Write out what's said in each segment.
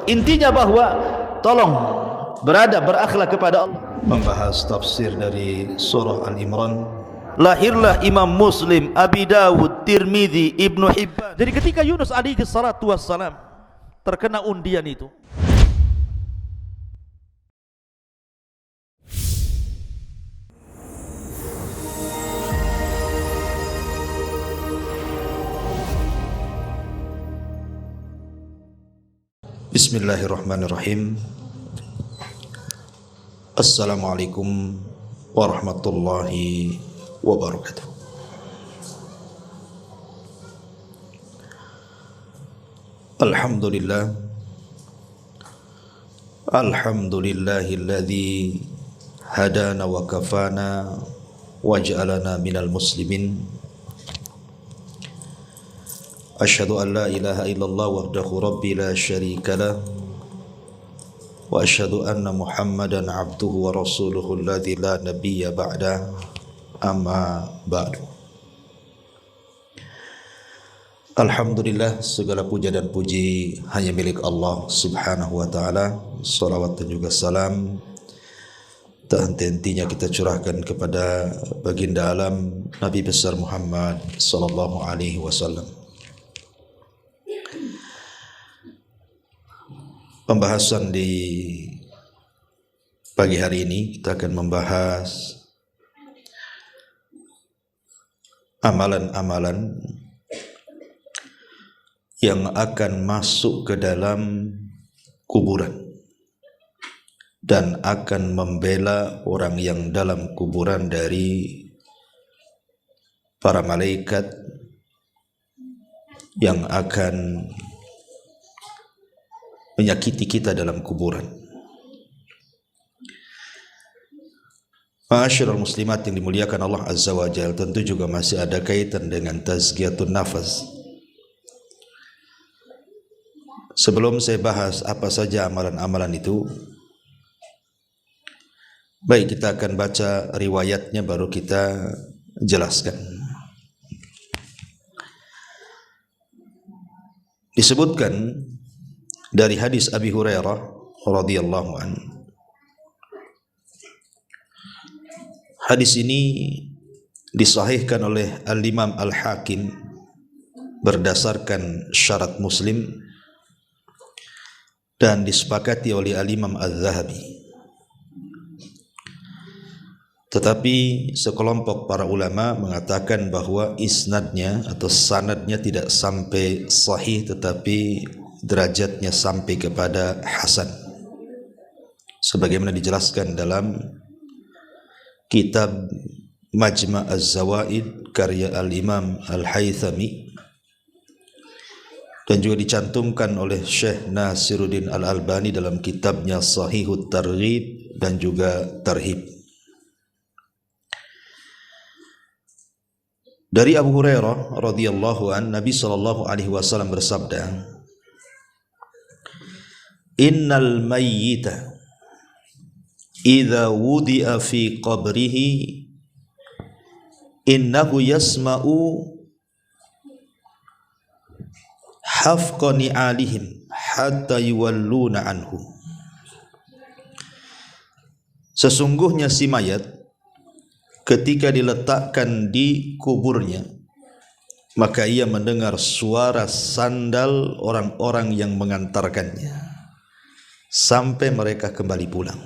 Intinya bahwa tolong berakhlak kepada Allah. Membahas tafsir dari surah Al-Imran. Lahirlah Imam Muslim, Abi Dawud, Tirmidzi, Ibnu Hibban. Jadi ketika Yunus alaihi salatu wassalam terkena undian itu, Bismillahirrahmanirrahim. Assalamualaikum warahmatullahi wabarakatuh. Alhamdulillah. Alhamdulillahilladzi hadana wa kafana waj'alana minal muslimin. Asyhadu an la ilaha illallah wahdahu rabbi la syarika lah wa asyhadu anna Muhammadan abduhu wa rasuluhu alladzi la nabiyya ba'da, amma ba'du. Alhamdulillah, segala puja dan puji hanya milik Allah Subhanahu wa taala. Salawat dan juga salam tak henti-hentinya kita curahkan kepada baginda alam Nabi besar Muhammad sallallahu alaihi wasallam. Pembahasan di pagi hari ini kita akan membahas amalan-amalan yang akan masuk ke dalam kuburan dan akan membela orang yang dalam kuburan dari para malaikat yang akan menyakiti kita dalam kuburan. Ma'asyiral muslimat yang dimuliakan Allah Azza wa Jalla, tentu juga masih ada kaitan dengan tazkiyatun nafas. Sebelum saya bahas apa saja amalan-amalan itu, baik kita akan baca riwayatnya baru kita jelaskan. Disebutkan dari hadis Abi Hurairah radhiyallahu anhu. Hadis ini disahihkan oleh Al-Imam Al-Hakim berdasarkan syarat Muslim dan disepakati oleh Al-Imam Al-Zahabi. Tetapi sekelompok para ulama mengatakan bahwa isnadnya atau sanadnya tidak sampai sahih, tetapi derajatnya sampai kepada hasan, sebagaimana dijelaskan dalam kitab Majma' Az-Zawaid karya Al-Imam Al-Haythami, dan juga dicantumkan oleh Syekh Nasiruddin Al-Albani dalam kitabnya Sahihut Targhib dan juga Tarhib. Dari Abu Hurairah radhiyallahu an, Nabi sallallahu alaihi wasallam bersabda, innal mayyita idza wudi'a fi qabrihi innahu yasma'u hafqa ni'alihim hatta yuwalluna anhu. Sesungguhnya si mayat ketika diletakkan di kuburnya, maka ia mendengar suara sandal orang-orang yang mengantarkannya sampai mereka kembali pulang.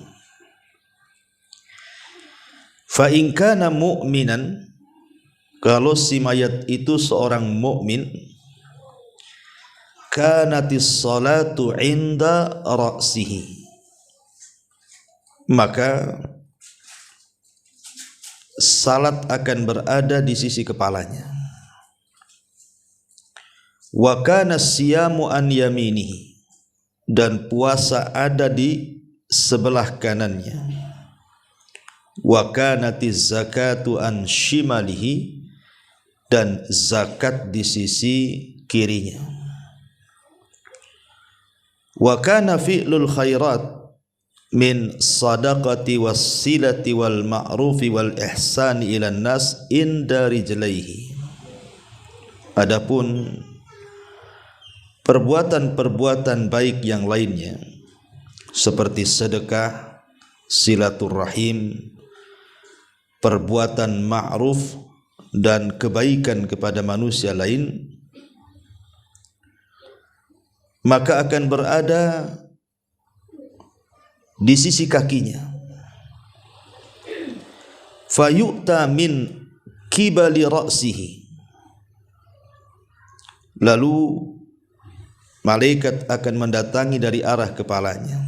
Fa in kana mu'minan, kalau si mayat itu seorang mukmin, kanatis salatu inda ra'sihi, maka salat akan berada di sisi kepalanya. Wa kana siyamu an yaminihi, dan puasa ada di sebelah kanannya. Wa kanatiz zakatu an shimalihi, dan zakat di sisi kirinya. Wa kana fi'lul khairat min sadaqati wassilati wal ma'rufi wal ihsani ilan nas inda rijlaihi. Adapun perbuatan-perbuatan baik yang lainnya seperti sedekah, silaturahim, perbuatan ma'ruf dan kebaikan kepada manusia lain, maka akan berada di sisi kakinya. Fayu'ta min kibali ra'sihi, lalu malaikat akan mendatangi dari arah kepalanya.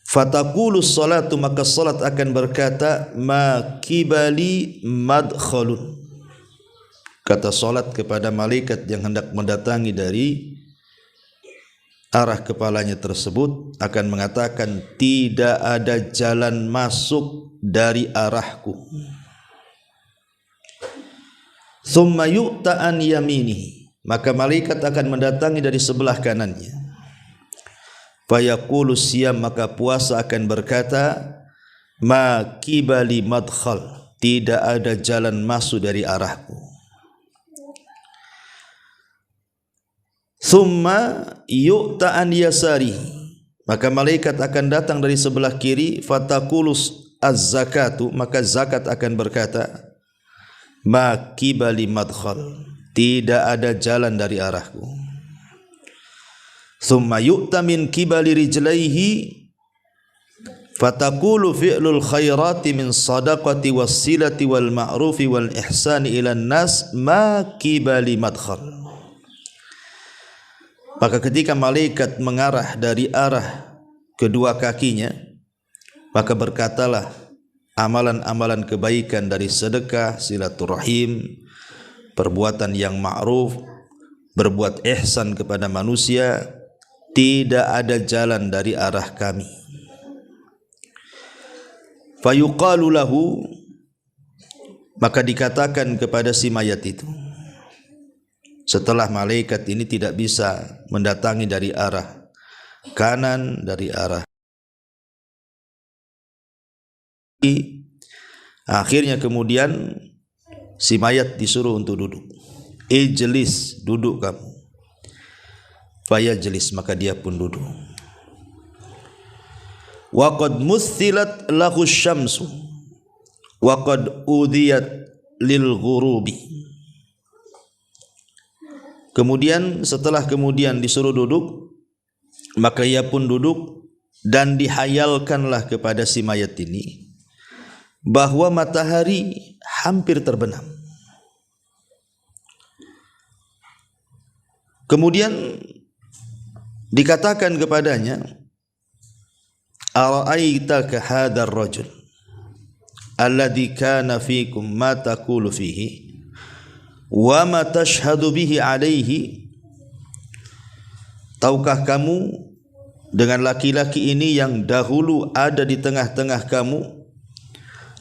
Fataqulu salatu, maka salat akan berkata, ma kibali madkhalun. Kata salat kepada malaikat yang hendak mendatangi dari arah kepalanya tersebut akan mengatakan, tidak ada jalan masuk dari arahku. Thumma yu'ta an yaminihi, maka malaikat akan mendatangi dari sebelah kanannya. Fayaqulu siyam, maka puasa akan berkata, ma kibali madkhal, tidak ada jalan masuk dari arahku. Thumma yu'ta an yasari, maka malaikat akan datang dari sebelah kiri. Fataqulus az-zakatu, maka zakat akan berkata, ma kibali madkhal, tidak ada jalan dari arahku. Thumma yu'ta min kibali rijlaihi, fataqulu fi'lul khairati min sadaqati wassilati wal ma'rufi wal ihsani ilan nas, ma kibali madkhal. Maka ketika malaikat mengarah dari arah kedua kakinya, maka berkatalah amalan-amalan kebaikan dari sedekah, silaturahim, perbuatan yang ma'ruf, berbuat ihsan kepada manusia, tidak ada jalan dari arah kami. Fayuqalu lahu, maka dikatakan kepada si mayat itu, setelah malaikat ini tidak bisa mendatangi dari arah kanan, dari arah kiri, akhirnya kemudian si mayat disuruh untuk duduk. Ijlis, duduk kamu. Fayajlis, maka dia pun duduk. Wa qad muthilat lahu syamsu wa qad udiyat lil ghurubi. Kemudian setelah disuruh duduk, maka ia pun duduk, dan dihayalkanlah kepada si mayat ini bahwa matahari hampir terbenam. Kemudian dikatakan kepadanya, ara'aitaka hadzal rajul alladhi kana fikum ma taqulu fihi wa ma tashhadu bihi alaihi, tahukah kamu dengan laki-laki ini yang dahulu ada di tengah-tengah kamu,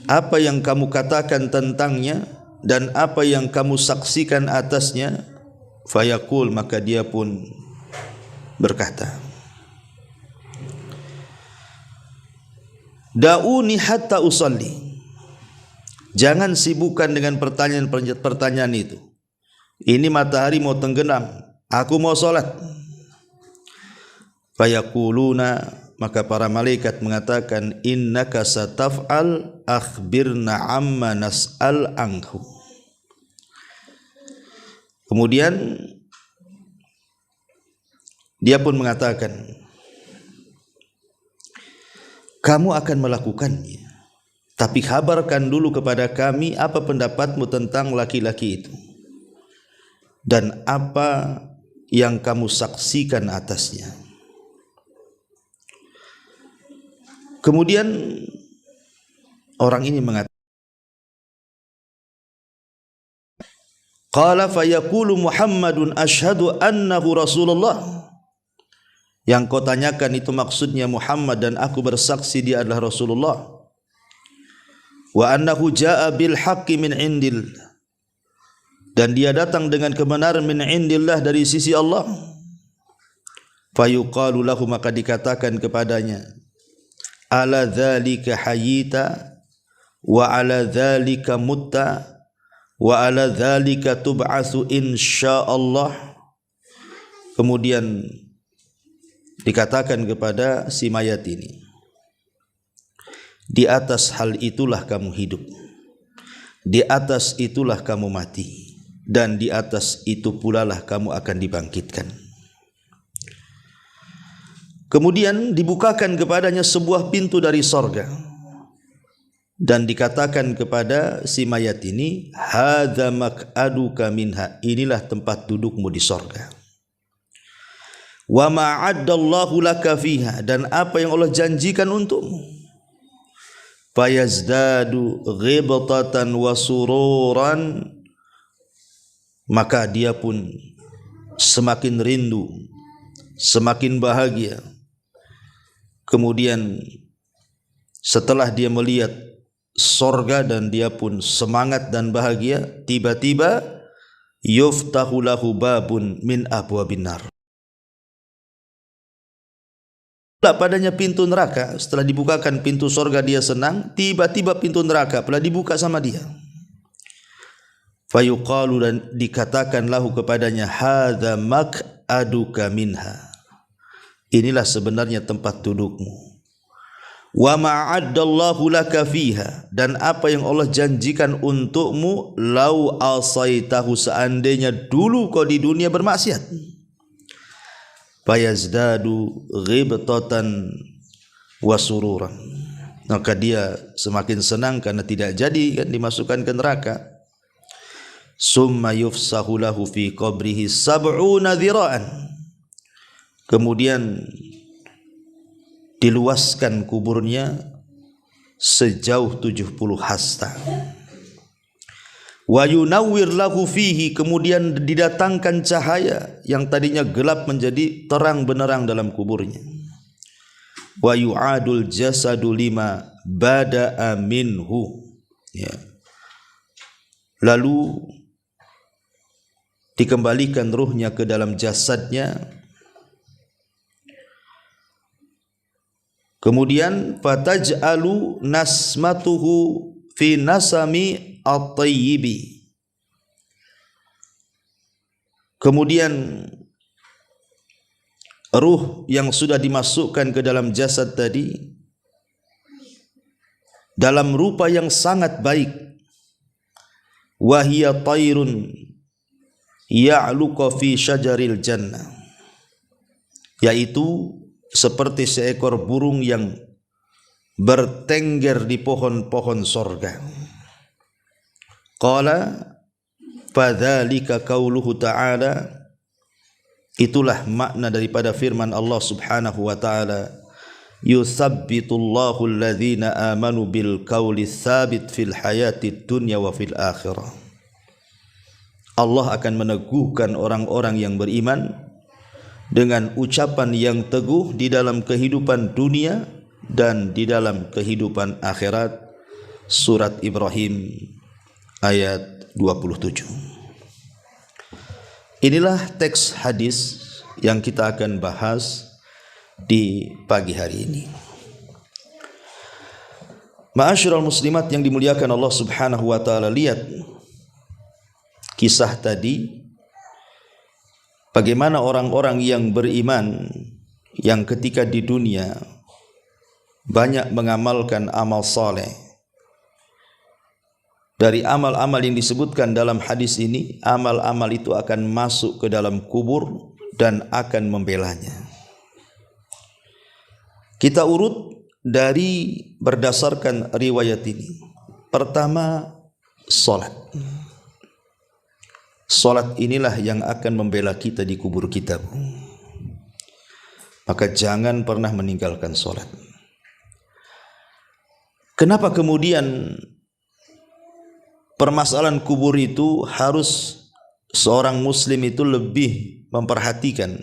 apa yang kamu katakan tentangnya dan apa yang kamu saksikan atasnya? Fayaqul, maka dia pun berkata, da'uni hatta usalli, jangan sibukkan dengan pertanyaan itu. Ini matahari mau tenggelam, aku mau salat. Fayaquluna, maka para malaikat mengatakan, innaka sataf'al akhbirna amma nas'al anhu. Kemudian dia pun mengatakan, kamu akan melakukannya, tapi kabarkan dulu kepada kami apa pendapatmu tentang laki-laki itu dan apa yang kamu saksikan atasnya. Kemudian orang ini mengatakan, qala fayaqulu Muhammadun asyhadu annahu Rasulullah. Yang kau tanyakan itu maksudnya Muhammad, dan aku bersaksi dia adalah Rasulullah. Wa annahu jaa bil haqqi min indil, dan dia datang dengan kebenaran min indillah, dari sisi Allah. Fayuqalu lahu, maka dikatakan kepadanya, ala dzalika hayyita wa ala dzalika mutta wa ala dzalika tub'atsu insyaallah. Kemudian dikatakan kepada si mayat ini, di atas hal itulah kamu hidup, di atas itulah kamu mati, dan di atas itu pula lah kamu akan dibangkitkan. Kemudian dibukakan kepadanya sebuah pintu dari sorga, dan dikatakan kepada si mayat ini, hadza maq'aduka minha, inilah tempat dudukmu di sorga. Wa ma'addallahu laka fiha, dan apa yang Allah janjikan untukmu. Fayazdadu ghibtatan wa sururan, maka dia pun semakin rindu, semakin bahagia. Kemudian setelah dia melihat sorga dan dia pun semangat dan bahagia, tiba-tiba yuftahu lahu babun min abwabin nar, padanya pintu neraka. Setelah dibukakan pintu sorga dia senang, tiba-tiba pintu neraka pula dibuka sama dia. Fayuqalu, dan dikatakan lahu kepadanya, hadza maq'aduka minha, inilah sebenarnya tempat dudukmu. Wa ma'addallahu laka fiha, dan apa yang Allah janjikan untukmu, lau asaitahu, seandainya dulu kau di dunia bermaksiat. Fayazdadu ghibtatan wa sururan, maka dia semakin senang karena tidak jadi kan dimasukkan ke neraka. Summa yufsahu lahu fi qabrihi sab'una dhira'an, kemudian diluaskan kuburnya sejauh 70 hasta. Wa yunawwir lahu fihi, kemudian didatangkan cahaya yang tadinya gelap menjadi terang benerang dalam kuburnya. Wa yu'adul jasadu lima bada'a minhu, ya. Lalu dikembalikan ruhnya ke dalam jasadnya. Kemudian fataj'alu nasmatuhu fi nasami at-tayyibi, kemudian ruh yang sudah dimasukkan ke dalam jasad tadi dalam rupa yang sangat baik, wa hiya tayrun ya'luqa fi syajaril jannah, yaitu seperti seekor burung yang bertengger di pohon-pohon sorga. Qala fadzalika qauluhu ta'ala, itulah makna daripada firman Allah Subhanahu wa taala, yutsabbitullahu alladhina amanu bil qauli tsabit fil hayatid dunya wa fil akhirah. Allah akan meneguhkan orang-orang yang beriman dengan ucapan yang teguh di dalam kehidupan dunia dan di dalam kehidupan akhirat. Surat Ibrahim ayat 27. Inilah teks hadis yang kita akan bahas di pagi hari ini. Ma'asyiral muslimat yang dimuliakan Allah Subhanahu wa taala, lihat kisah tadi, bagaimana orang-orang yang beriman yang ketika di dunia banyak mengamalkan amal saleh. Dari amal-amal yang disebutkan dalam hadis ini, amal-amal itu akan masuk ke dalam kubur dan akan membelanya. Kita urut dari berdasarkan riwayat ini. Pertama, salat. Salat inilah yang akan membela kita di kubur kita. Maka jangan pernah meninggalkan salat. Kenapa kemudian permasalahan kubur itu harus seorang muslim itu lebih memperhatikan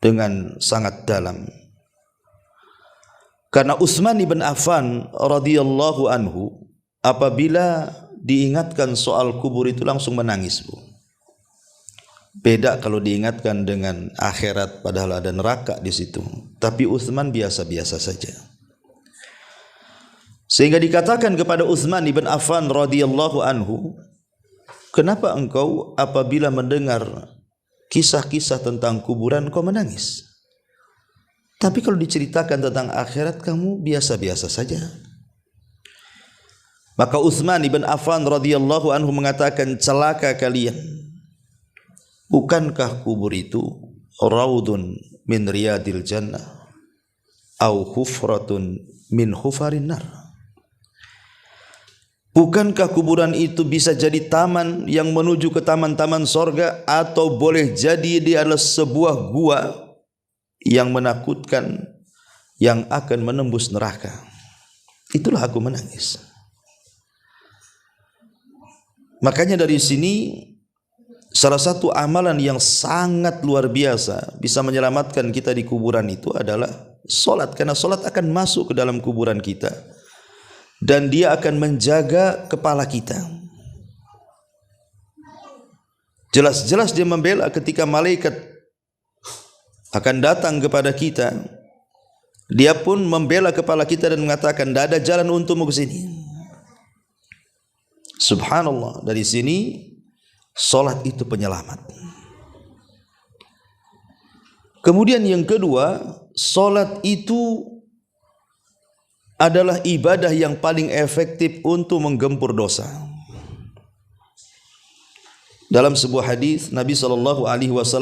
dengan sangat dalam? Karena Utsman bin Affan radhiyallahu anhu apabila diingatkan soal kubur itu langsung menangis, Bu. Beda kalau diingatkan dengan akhirat padahal ada neraka di situ. Tapi Utsman biasa-biasa saja. Sehingga dikatakan kepada Utsman bin Affan radhiyallahu anhu, kenapa engkau apabila mendengar kisah-kisah tentang kuburan kau menangis. Tapi kalau diceritakan tentang akhirat kamu biasa-biasa saja. Maka Utsman ibn Affan radhiyallahu anhu mengatakan, celaka kalian. Bukankah kubur itu raudun min riyadil jannah au hufratun min hufarin nar? Bukankah kuburan itu bisa jadi taman yang menuju ke taman-taman sorga, atau boleh jadi dia adalah sebuah gua yang menakutkan yang akan menembus neraka? Itulah aku menangis. Makanya dari sini salah satu amalan yang sangat luar biasa bisa menyelamatkan kita di kuburan itu adalah solat, karena solat akan masuk ke dalam kuburan kita dan dia akan menjaga kepala kita. Jelas-jelas dia membela ketika malaikat akan datang kepada kita, dia pun membela kepala kita dan mengatakan, tidak ada jalan untukmu ke sini. Subhanallah, dari sini solat itu penyelamat. Kemudian yang kedua, solat itu adalah ibadah yang paling efektif untuk menggempur dosa. Dalam sebuah hadis Nabi SAW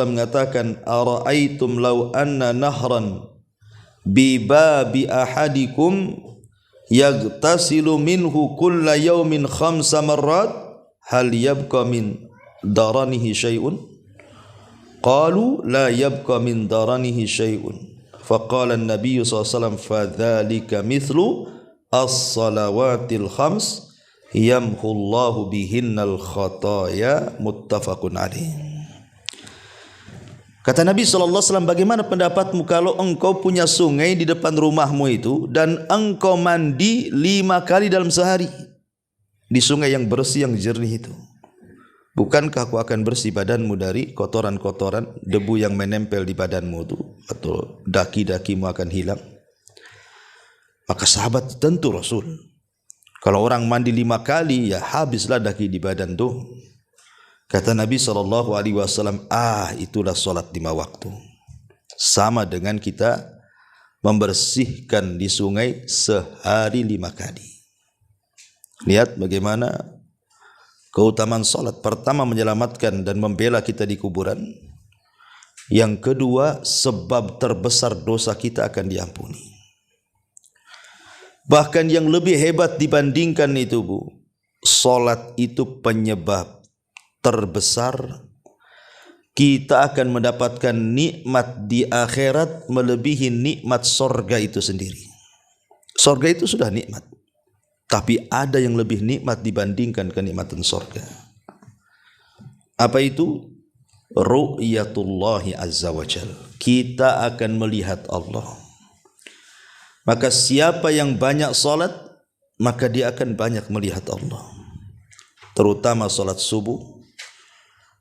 mengatakan, ara'aitum law anna nahran bi babi ahadikum yagtasilu minhu kulla yawmin 5 marrat hal yabqa min daranihi syai'un? Qalu la yabqa min daranihi syai'un. Faqala an-nabiy SAW, fadzalika mithlu as-salawatil khams yamhullahu bihinnal khataya, muttafaqun alaih. Kata Nabi SAW, bagaimana pendapatmu kalau engkau punya sungai di depan rumahmu itu dan engkau mandi 5 kali dalam sehari di sungai yang bersih, yang jernih itu? Bukankah aku akan bersih badanmu dari kotoran-kotoran, debu yang menempel di badanmu itu, atau daki-dakimu akan hilang? Maka sahabat, tentu Rasul, kalau orang mandi 5 kali, ya habislah daki di badan tuh. Kata Nabi SAW, itulah solat 5 waktu. Sama dengan kita membersihkan di sungai sehari 5 kali. Lihat bagaimana keutamaan solat. Pertama, menyelamatkan dan membela kita di kuburan. Yang kedua, sebab terbesar dosa kita akan diampuni. Bahkan yang lebih hebat dibandingkan itu, Bu, solat itu penyebab terbesar kita akan mendapatkan nikmat di akhirat melebihi nikmat sorga itu sendiri. Sorga itu sudah nikmat, tapi ada yang lebih nikmat dibandingkan kenikmatan sorga. Apa itu? Ru'yatullahi azza wa jal. Kita akan melihat Allah. Maka siapa yang banyak solat, maka dia akan banyak melihat Allah. Terutama solat subuh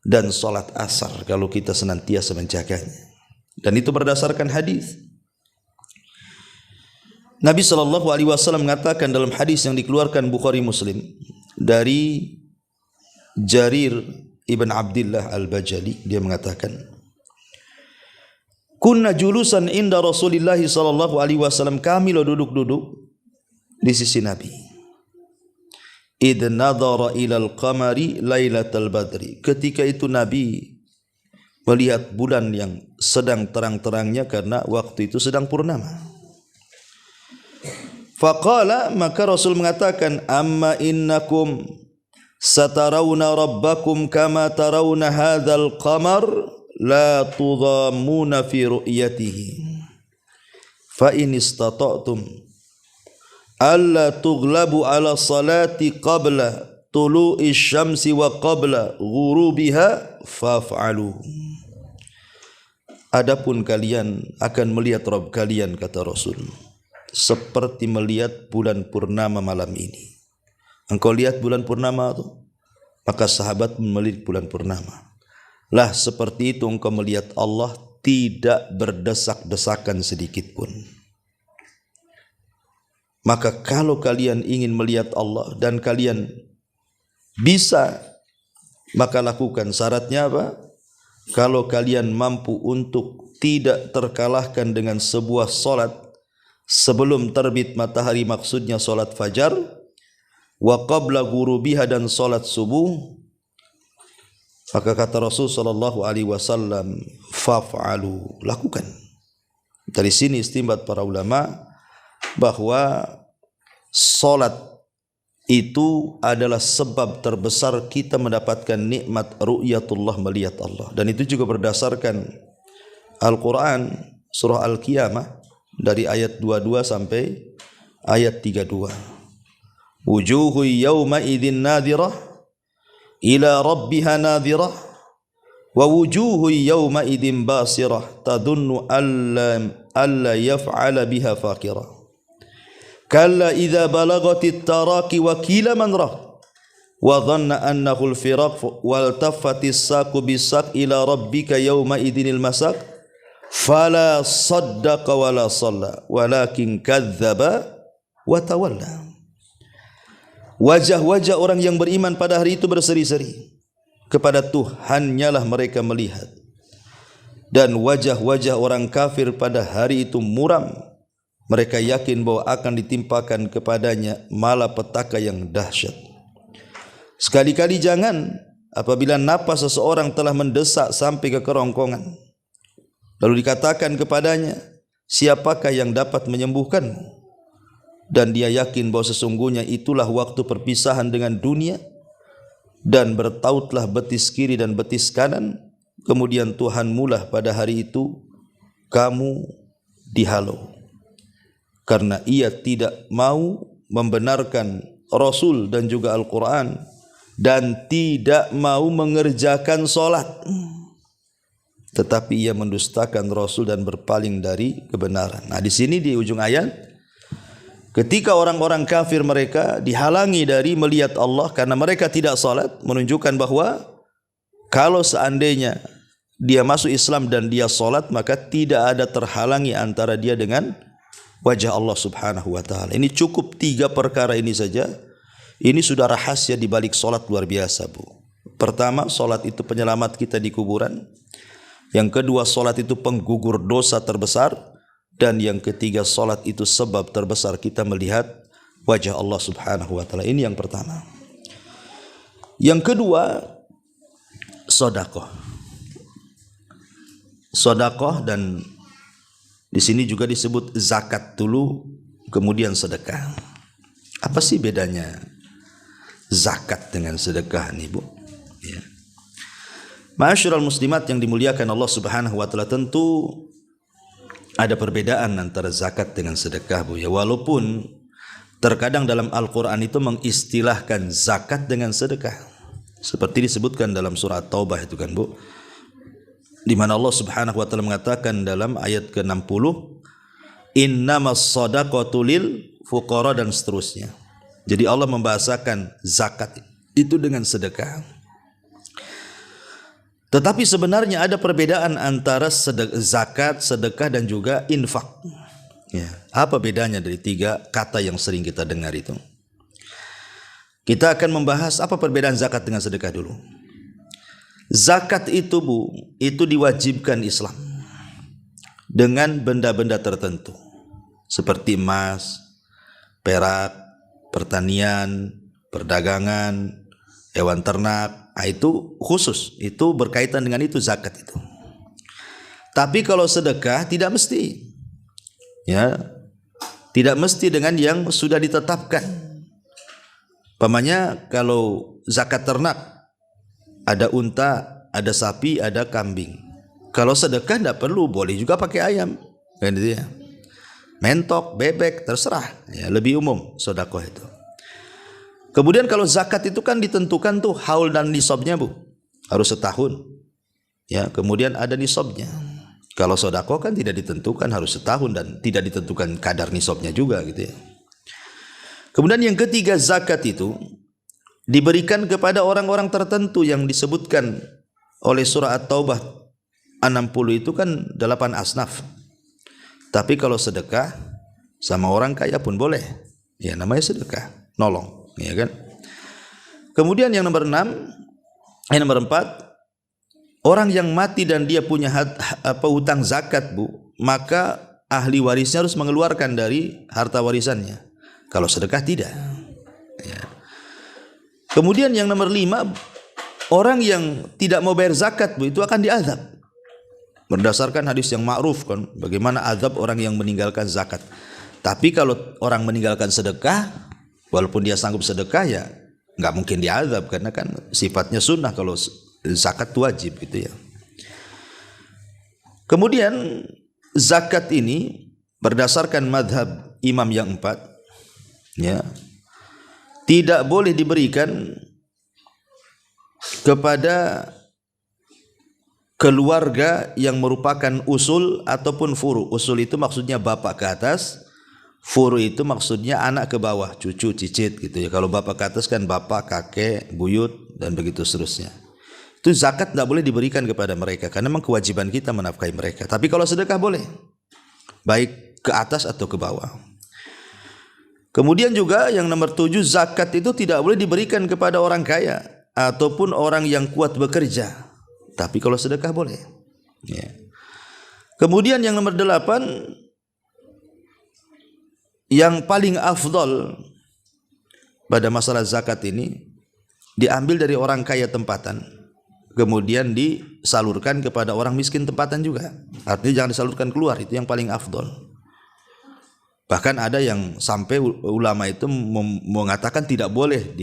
dan solat asar, kalau kita senantiasa menjaganya. Dan itu berdasarkan hadis. Nabi SAW mengatakan dalam hadis yang dikeluarkan Bukhari Muslim dari Jarir ibn Abdullah al-Bajali, dia mengatakan, kunna julusan inda Rasulillah SAW, kami lo duduk-duduk di sisi Nabi. Idh nadhara ilal qamari lailatal badri, ketika itu Nabi melihat bulan yang sedang terang-terangnya karena waktu itu sedang purnama. Faqala, maka Rasul mengatakan, amma innakum satarawna rabbakum kama tarawna hadzal qamar la tudhammuna fi ru'yatihi fa in istata'tum alla tughlabu ala salati qabla tulu'i syamsi wa qabla ghurubiha faf'alu. Adapun kalian akan melihat Rabb kalian, kata Rasul, seperti melihat bulan purnama malam ini. Engkau lihat bulan purnama itu, maka sahabat melihat bulan purnama. Lah seperti itu engkau melihat Allah, tidak berdesak-desakan sedikit pun. Maka kalau kalian ingin melihat Allah dan kalian bisa, maka lakukan. Syaratnya apa? kalau kalian mampu untuk tidak terkalahkan dengan sebuah solat sebelum terbit matahari, maksudnya solat fajar, wa qabla ghurubiha, dan solat subuh, maka kata Rasul sallallahu alaihi wasallam, faf'alu, lakukan. Dari sini istinbat para ulama bahwa solat itu adalah sebab terbesar kita mendapatkan nikmat ru'yatullah, melihat Allah. Dan itu juga berdasarkan Al-Quran surah Al-Qiyamah dari ayat 22 sampai ayat 32. Wujuhu yawma idzin nadhirah ila rabbiha nadhirah wa wujuhu yawma idzin basirah tadunnu alla yaf'ala biha faqirah. Kalla idza balagatit taraqi wa qila man rah wa dhanna annahu al-firaq wal taffatis saqu bisaq ila rabbika yawma idzinil masaq fala saddaqa wala shalla walakin kadzdzaba wa tawalla. Wajah-wajah orang yang beriman pada hari itu berseri-seri, kepada Tuhannya lah mereka melihat, dan wajah-wajah orang kafir pada hari itu muram. Mereka yakin bahwa akan ditimpakan kepadanya malapetaka yang dahsyat. Sekali-kali jangan apabila napas seseorang telah mendesak sampai ke kerongkongan, lalu dikatakan kepadanya, siapakah yang dapat menyembuhkanmu? Dan dia yakin bahwa sesungguhnya itulah waktu perpisahan dengan dunia, dan bertautlah betis kiri dan betis kanan, kemudian Tuhanmu lah pada hari itu kamu dihalau. Karena ia tidak mau membenarkan Rasul dan juga Al-Quran, dan tidak mau mengerjakan solat, tetapi ia mendustakan Rasul dan berpaling dari kebenaran. Nah, di sini di ujung ayat, ketika orang-orang kafir mereka dihalangi dari melihat Allah karena mereka tidak salat, menunjukkan bahwa kalau seandainya dia masuk Islam dan dia salat, maka tidak ada terhalangi antara dia dengan wajah Allah subhanahu wa ta'ala. Ini cukup 3 perkara ini saja. Ini sudah rahasia di balik solat luar biasa, Bu. Pertama, solat itu penyelamat kita di kuburan. Yang kedua, solat itu penggugur dosa terbesar. Dan yang ketiga, solat itu sebab terbesar kita melihat wajah Allah subhanahu wa ta'ala. Ini yang pertama. Yang kedua, sodakoh. Sodakoh, dan di sini juga disebut zakat dulu, kemudian sedekah. Apa sih bedanya zakat dengan sedekah nih, Bu? Ya. Ma'asyiral muslimat yang dimuliakan Allah subhanahu wa ta'ala, tentu ada perbedaan antara zakat dengan sedekah, Bu. Ya, walaupun terkadang dalam Al-Quran itu mengistilahkan zakat dengan sedekah, seperti disebutkan dalam surah Taubah itu kan, Bu, di mana Allah subhanahu wa ta'ala mengatakan dalam ayat ke-60, innamas shadaqatu lil fuqara, dan seterusnya. Jadi Allah membahasakan zakat itu dengan sedekah. Tetapi sebenarnya ada perbedaan antara zakat, sedekah, dan juga infak. Ya, apa bedanya dari 3 kata yang sering kita dengar itu? Kita akan membahas apa perbedaan zakat dengan sedekah dulu. Zakat itu, Bu, itu diwajibkan Islam dengan benda-benda tertentu seperti emas, perak, pertanian, perdagangan, hewan ternak. Nah, itu khusus, itu berkaitan dengan itu zakat itu. Tapi kalau sedekah tidak mesti, ya, tidak mesti dengan yang sudah ditetapkan. Pamannya kalau zakat ternak, ada unta, ada sapi, ada kambing. Kalau sedekah tidak perlu, boleh juga pakai ayam, kan itu ya. Mentok, bebek, terserah. Ya, lebih umum sedekah itu. Kemudian kalau zakat itu kan ditentukan tuh haul dan nisabnya, Bu. Harus setahun. Ya, kemudian ada nisabnya. Kalau sedekah kan tidak ditentukan, harus setahun, dan tidak ditentukan kadar nisabnya juga gitu ya. Kemudian yang ketiga, zakat itu diberikan kepada orang-orang tertentu yang disebutkan oleh surah At-Taubah 60 itu kan 8 asnaf. Tapi kalau sedekah sama orang kaya pun boleh. Ya, namanya sedekah, nolong, ya kan? Kemudian yang nomor 4, orang yang mati dan dia punya hutang zakat, Bu, maka ahli warisnya harus mengeluarkan dari harta warisannya. Kalau sedekah tidak. Ya. Kemudian yang nomor 5, orang yang tidak mau bayar zakat, Bu, itu akan diazab. Berdasarkan hadis yang ma'ruf kan, bagaimana azab orang yang meninggalkan zakat. Tapi kalau orang meninggalkan sedekah, walaupun dia sanggup sedekah, ya nggak mungkin diazab karena kan sifatnya sunnah. Kalau zakat wajib gitu ya. Kemudian zakat ini berdasarkan madhab imam yang 4, ya, tidak boleh diberikan kepada keluarga yang merupakan usul ataupun furu. Usul itu maksudnya bapak ke atas, furu itu maksudnya anak ke bawah, cucu, cicit gitu ya. Kalau bapak ke atas kan bapak, kakek, buyut dan begitu seterusnya. Itu zakat tidak boleh diberikan kepada mereka karena memang kewajiban kita menafkahi mereka. Tapi kalau sedekah boleh, baik ke atas atau ke bawah. Kemudian juga yang nomor 7, zakat itu tidak boleh diberikan kepada orang kaya ataupun orang yang kuat bekerja. Tapi kalau sedekah boleh. Ya. Kemudian yang nomor 8, yang paling afdol pada masalah zakat ini diambil dari orang kaya tempatan, kemudian disalurkan kepada orang miskin tempatan juga. Artinya jangan disalurkan keluar, itu yang paling afdol. Bahkan ada yang sampai ulama itu mengatakan tidak boleh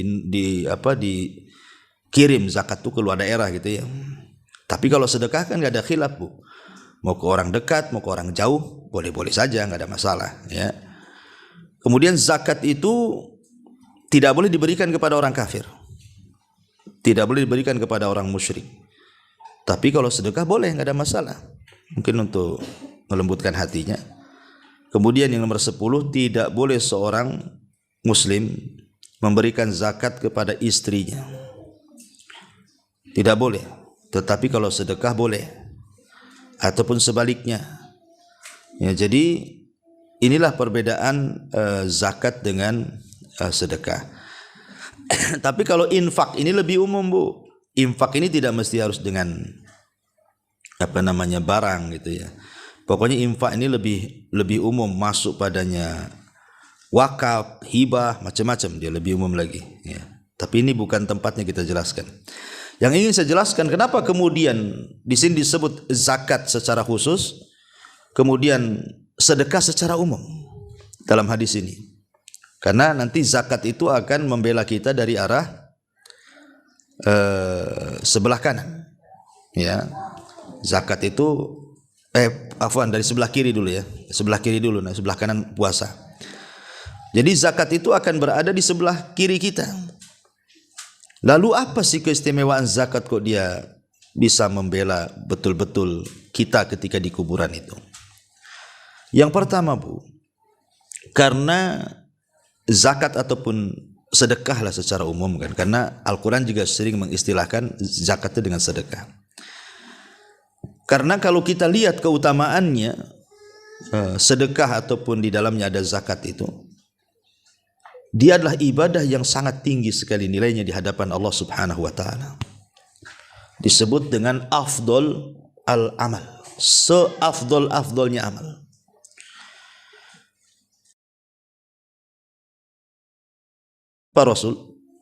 dikirim zakat itu ke luar daerah gitu ya. Tapi kalau sedekah kan nggak ada khilaf, Bu. Mau ke orang dekat, mau ke orang jauh, boleh-boleh saja, nggak ada masalah. Ya. Kemudian zakat itu tidak boleh diberikan kepada orang kafir, tidak boleh diberikan kepada orang musyrik. Tapi kalau sedekah boleh, nggak ada masalah. Mungkin untuk melembutkan hatinya. Kemudian yang nomor 10, tidak boleh seorang muslim memberikan zakat kepada istrinya. Tidak boleh. Tetapi kalau sedekah boleh, ataupun sebaliknya. Ya, jadi inilah perbedaan zakat dengan sedekah. Tapi kalau infak ini lebih umum, Bu. Infak ini tidak mesti harus dengan barang gitu ya. Pokoknya infak ini lebih umum, masuk padanya wakaf, hibah, macam-macam, dia lebih umum lagi. Ya. Tapi ini bukan tempatnya kita jelaskan. Yang ingin saya jelaskan kenapa kemudian di sini disebut zakat secara khusus, kemudian sedekah secara umum dalam hadis ini. Karena nanti zakat itu akan membela kita dari arah sebelah kanan. Ya. Zakat itu dari sebelah kiri dulu ya. Sebelah kiri dulu, nah sebelah kanan puasa. Jadi zakat itu akan berada di sebelah kiri kita. Lalu apa sih keistimewaan zakat kok dia bisa membela betul-betul kita ketika di kuburan itu? Yang pertama, Bu, karena zakat ataupun sedekahlah secara umum kan, karena Al-Quran juga sering mengistilahkan zakat itu dengan sedekah. Karena kalau kita lihat keutamaannya, sedekah ataupun di dalamnya ada zakat itu, dia adalah ibadah yang sangat tinggi sekali nilainya di hadapan Allah Subhanahu wa taala. Disebut dengan afdol al-amal, seafdol-afdolnya amal.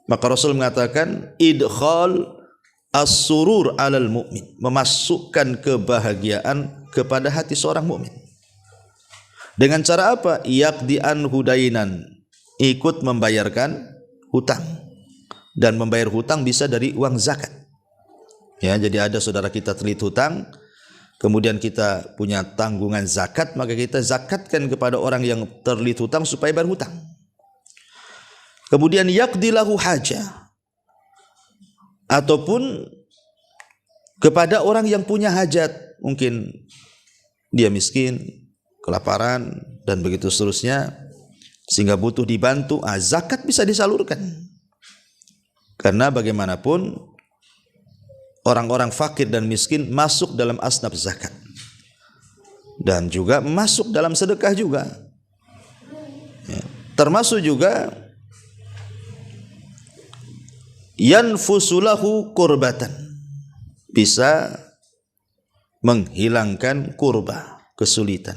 Maka Rasul mengatakan idkhal as-surur 'alal mu'min, memasukkan kebahagiaan kepada hati seorang mukmin. Dengan cara apa? Yaqdi anhu dainan, ikut membayarkan hutang. Dan membayar hutang bisa dari uang zakat. Ya, jadi ada saudara kita terlilit hutang, kemudian kita punya tanggungan zakat, maka kita zakatkan kepada orang yang terlilit hutang supaya bayar hutang. Kemudian yaqdi lahu hajah, ataupun kepada orang yang punya hajat, mungkin dia miskin, kelaparan dan begitu seterusnya, sehingga butuh dibantu, zakat bisa disalurkan. Karena bagaimanapun orang-orang fakir dan miskin masuk dalam asnaf zakat. Dan juga masuk dalam sedekah juga. Ya. Termasuk juga yanfusulahu kurbatan, bisa menghilangkan kurba, kesulitan.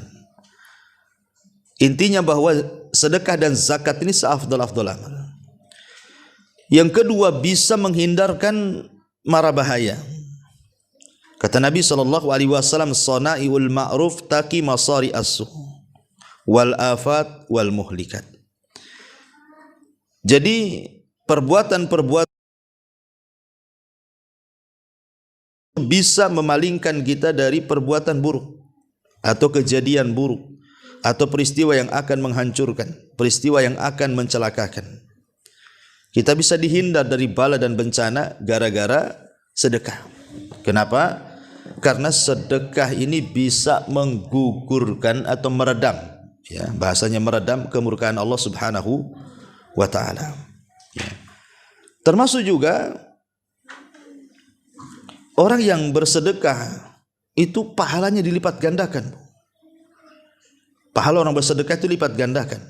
Intinya bahwa sedekah dan zakat ini seafdal-afdal amal. Yang kedua, bisa menghindarkan mara bahaya. Kata Nabi SAW, "Sana'iul ma'ruf taqi masari as-su' wal afat wal muhlikat." Jadi perbuatan-perbuatan bisa memalingkan kita dari perbuatan buruk atau kejadian buruk atau peristiwa yang akan menghancurkan, peristiwa yang akan mencelakakan. Kita bisa dihindar dari bala dan bencana gara-gara sedekah. Kenapa? Karena sedekah ini bisa menggugurkan atau meredam, ya, bahasanya meredam kemurkaan Allah Subhanahu wa ta'ala. Ya. Termasuk juga orang yang bersedekah itu pahalanya dilipat gandakan. Pahala orang bersedekah itu lipat gandakan.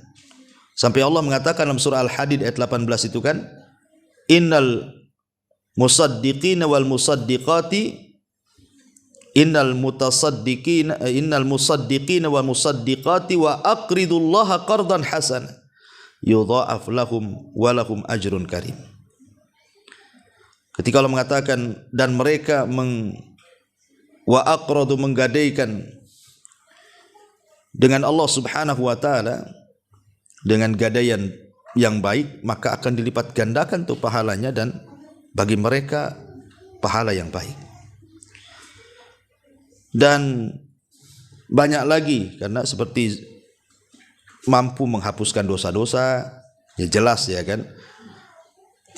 Sampai Allah mengatakan dalam surah Al-Hadid ayat 18 itu kan, innal musaddiqina wal musaddiqati innal musaddiqina wal musaddiqati wa aqridullaha qardan hasana yudha'af lahum wa lahum ajrun karim. Ketika Allah mengatakan dan mereka wa aqradu menggadaikan dengan Allah Subhanahu wa ta'ala dengan gadaian yang baik, maka akan dilipat gandakan tuh pahalanya dan bagi mereka pahala yang baik. Dan banyak lagi, karena seperti mampu menghapuskan dosa-dosa, ya jelas ya kan.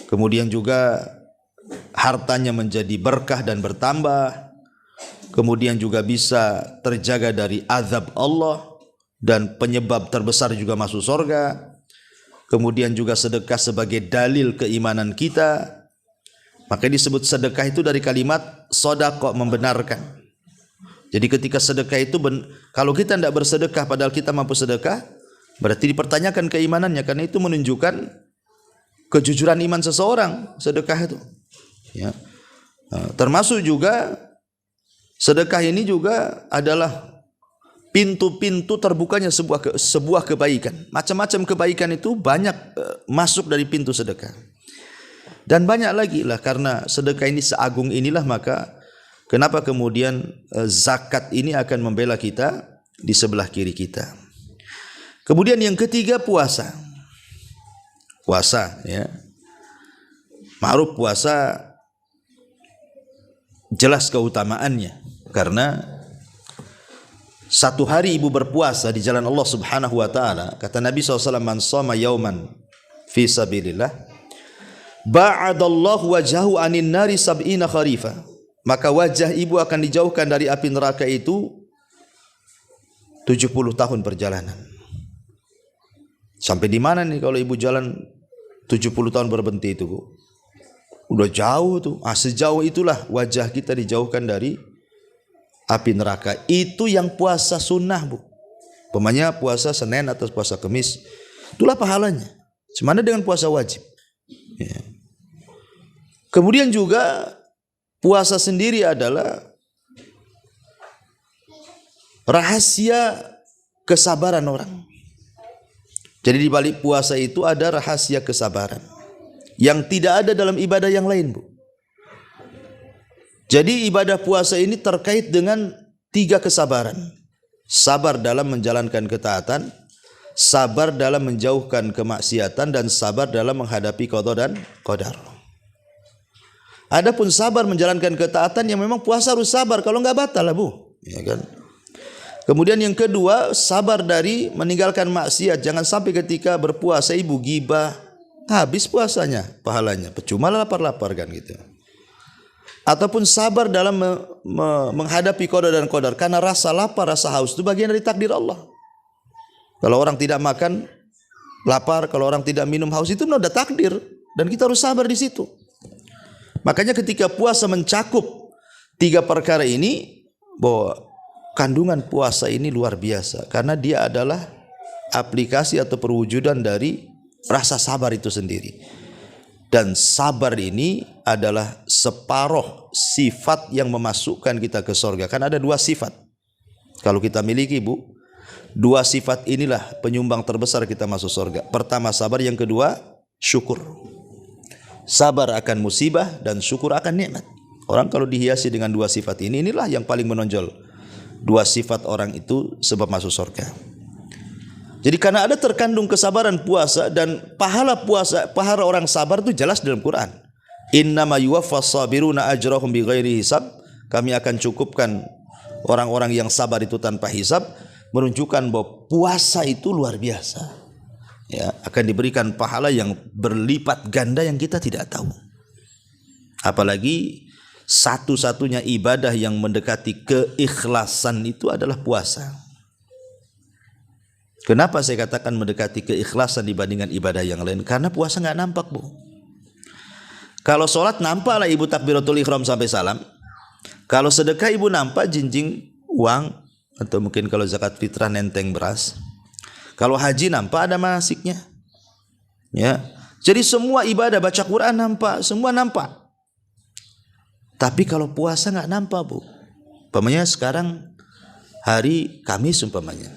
Kemudian juga hartanya menjadi berkah dan bertambah. Kemudian juga bisa terjaga dari azab Allah dan penyebab terbesar juga masuk surga. Kemudian juga sedekah sebagai dalil keimanan kita. Maka disebut sedekah itu dari kalimat sodaqah, membenarkan. Jadi ketika sedekah itu kalau kita tidak bersedekah padahal kita mampu sedekah, berarti dipertanyakan keimanannya, karena itu menunjukkan kejujuran iman seseorang sedekah itu. Ya. Termasuk juga sedekah ini juga adalah pintu-pintu terbukanya sebuah kebaikan. Macam-macam kebaikan itu banyak masuk dari pintu sedekah. Dan banyak lagi lah, karena sedekah ini seagung inilah, maka kenapa kemudian zakat ini akan membela kita di sebelah kiri kita. Kemudian yang ketiga, puasa. Puasa, ya. Ma'ruf puasa jelas keutamaannya, karena satu hari ibu berpuasa di jalan Allah Subhanahu wa ta'ala, kata Nabi SAW, man shoma yauman fi sabilillah ba'adallahu wajahu anin nari sab'ina kharifa, maka wajah ibu akan dijauhkan dari api neraka itu 70 tahun perjalanan. Sampai di mana nih kalau ibu jalan 70 tahun berhenti itu, Bu? Udah jauh tuh. Sejauh itulah wajah kita dijauhkan dari api neraka. Itu yang puasa sunnah, Bu. Pemanya puasa Senin atau puasa Kamis, itulah pahalanya. Semana dengan puasa wajib. Ya. Kemudian juga puasa sendiri adalah rahasia kesabaran orang. Jadi di balik puasa itu ada rahasia kesabaran yang tidak ada dalam ibadah yang lain, Bu. Jadi ibadah puasa ini terkait dengan 3 kesabaran. Sabar dalam menjalankan ketaatan, sabar dalam menjauhkan kemaksiatan, dan sabar dalam menghadapi qada dan qadar. Adapun sabar menjalankan ketaatan, yang memang puasa harus sabar, kalau enggak batal lah, Bu. Ya kan? Kemudian yang kedua, sabar dari meninggalkan maksiat. Jangan sampai ketika berpuasa ibu gibah, habis puasanya, pahalanya percuma lapar-lapar kan gitu. Ataupun sabar dalam menghadapi qada dan qadar, karena rasa lapar, rasa haus itu bagian dari takdir Allah. Kalau orang tidak makan lapar, kalau orang tidak minum haus, itu udah takdir, dan kita harus sabar di situ. Makanya ketika puasa mencakup 3 perkara ini, bahwa kandungan puasa ini luar biasa, karena dia adalah aplikasi atau perwujudan dari rasa sabar itu sendiri. Dan sabar ini adalah separuh sifat yang memasukkan kita ke surga. Kan ada dua sifat. Kalau kita miliki, Bu, dua sifat inilah penyumbang terbesar kita masuk surga. Pertama sabar, yang kedua syukur. Sabar akan musibah dan syukur akan nikmat. Orang kalau dihiasi dengan dua sifat ini, inilah yang paling menonjol. Dua sifat orang itu sebab masuk surga. Jadi karena ada terkandung kesabaran puasa dan pahala puasa, pahala orang sabar itu jelas dalam Quran. Innama yuwaffas sabiruna ajrahum bighairi hisab. Kami akan cukupkan orang-orang yang sabar itu tanpa hisab, menunjukkan bahwa puasa itu luar biasa. Ya, akan diberikan pahala yang berlipat ganda yang kita tidak tahu. Apalagi satu-satunya ibadah yang mendekati keikhlasan itu adalah puasa. Kenapa saya katakan mendekati keikhlasan dibandingkan ibadah yang lain? Karena puasa nggak nampak, Bu. Kalau sholat nampak lah ibu takbiratul ihram sampai salam. Kalau sedekah ibu nampak jinjing uang, atau mungkin kalau zakat fitrah nenteng beras. Kalau haji nampak ada manasiknya. Ya. Jadi semua ibadah baca Quran nampak, semua nampak. Tapi kalau puasa nggak nampak, Bu. Umpamanya sekarang hari Kamis umpamanya.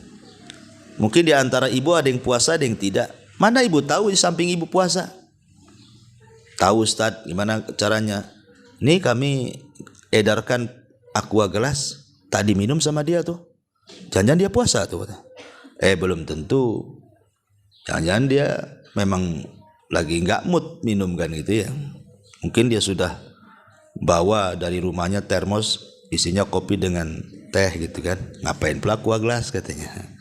Mungkin di antara ibu ada yang puasa, ada yang tidak. Mana ibu tahu di samping ibu puasa? Tahu Ustaz, gimana caranya? Ini kami edarkan aqua gelas, tadi minum sama dia tuh. Jangan-jangan dia puasa tuh. Belum tentu. Jangan-jangan dia memang lagi nggak mood minum kan gitu ya. Mungkin dia sudah bawa dari rumahnya termos isinya kopi dengan teh gitu kan. Ngapain pula aqua gelas katanya.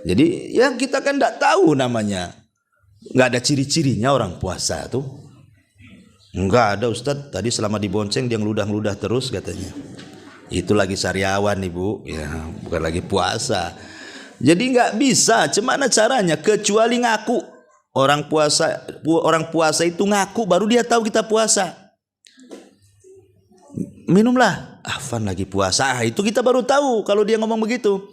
Jadi ya kita kan tidak tahu namanya. Nggak ada ciri-cirinya orang puasa tuh. Enggak ada Ustadz. Tadi selama dibonceng dia ngeludah-ngeludah terus katanya. Itu lagi sariawan Ibu. Ya bukan lagi puasa. Jadi nggak bisa. Gimana caranya? Kecuali ngaku. Orang puasa itu ngaku baru dia tahu kita puasa. Minumlah. Afan lagi puasa. Itu kita baru tahu kalau dia ngomong begitu.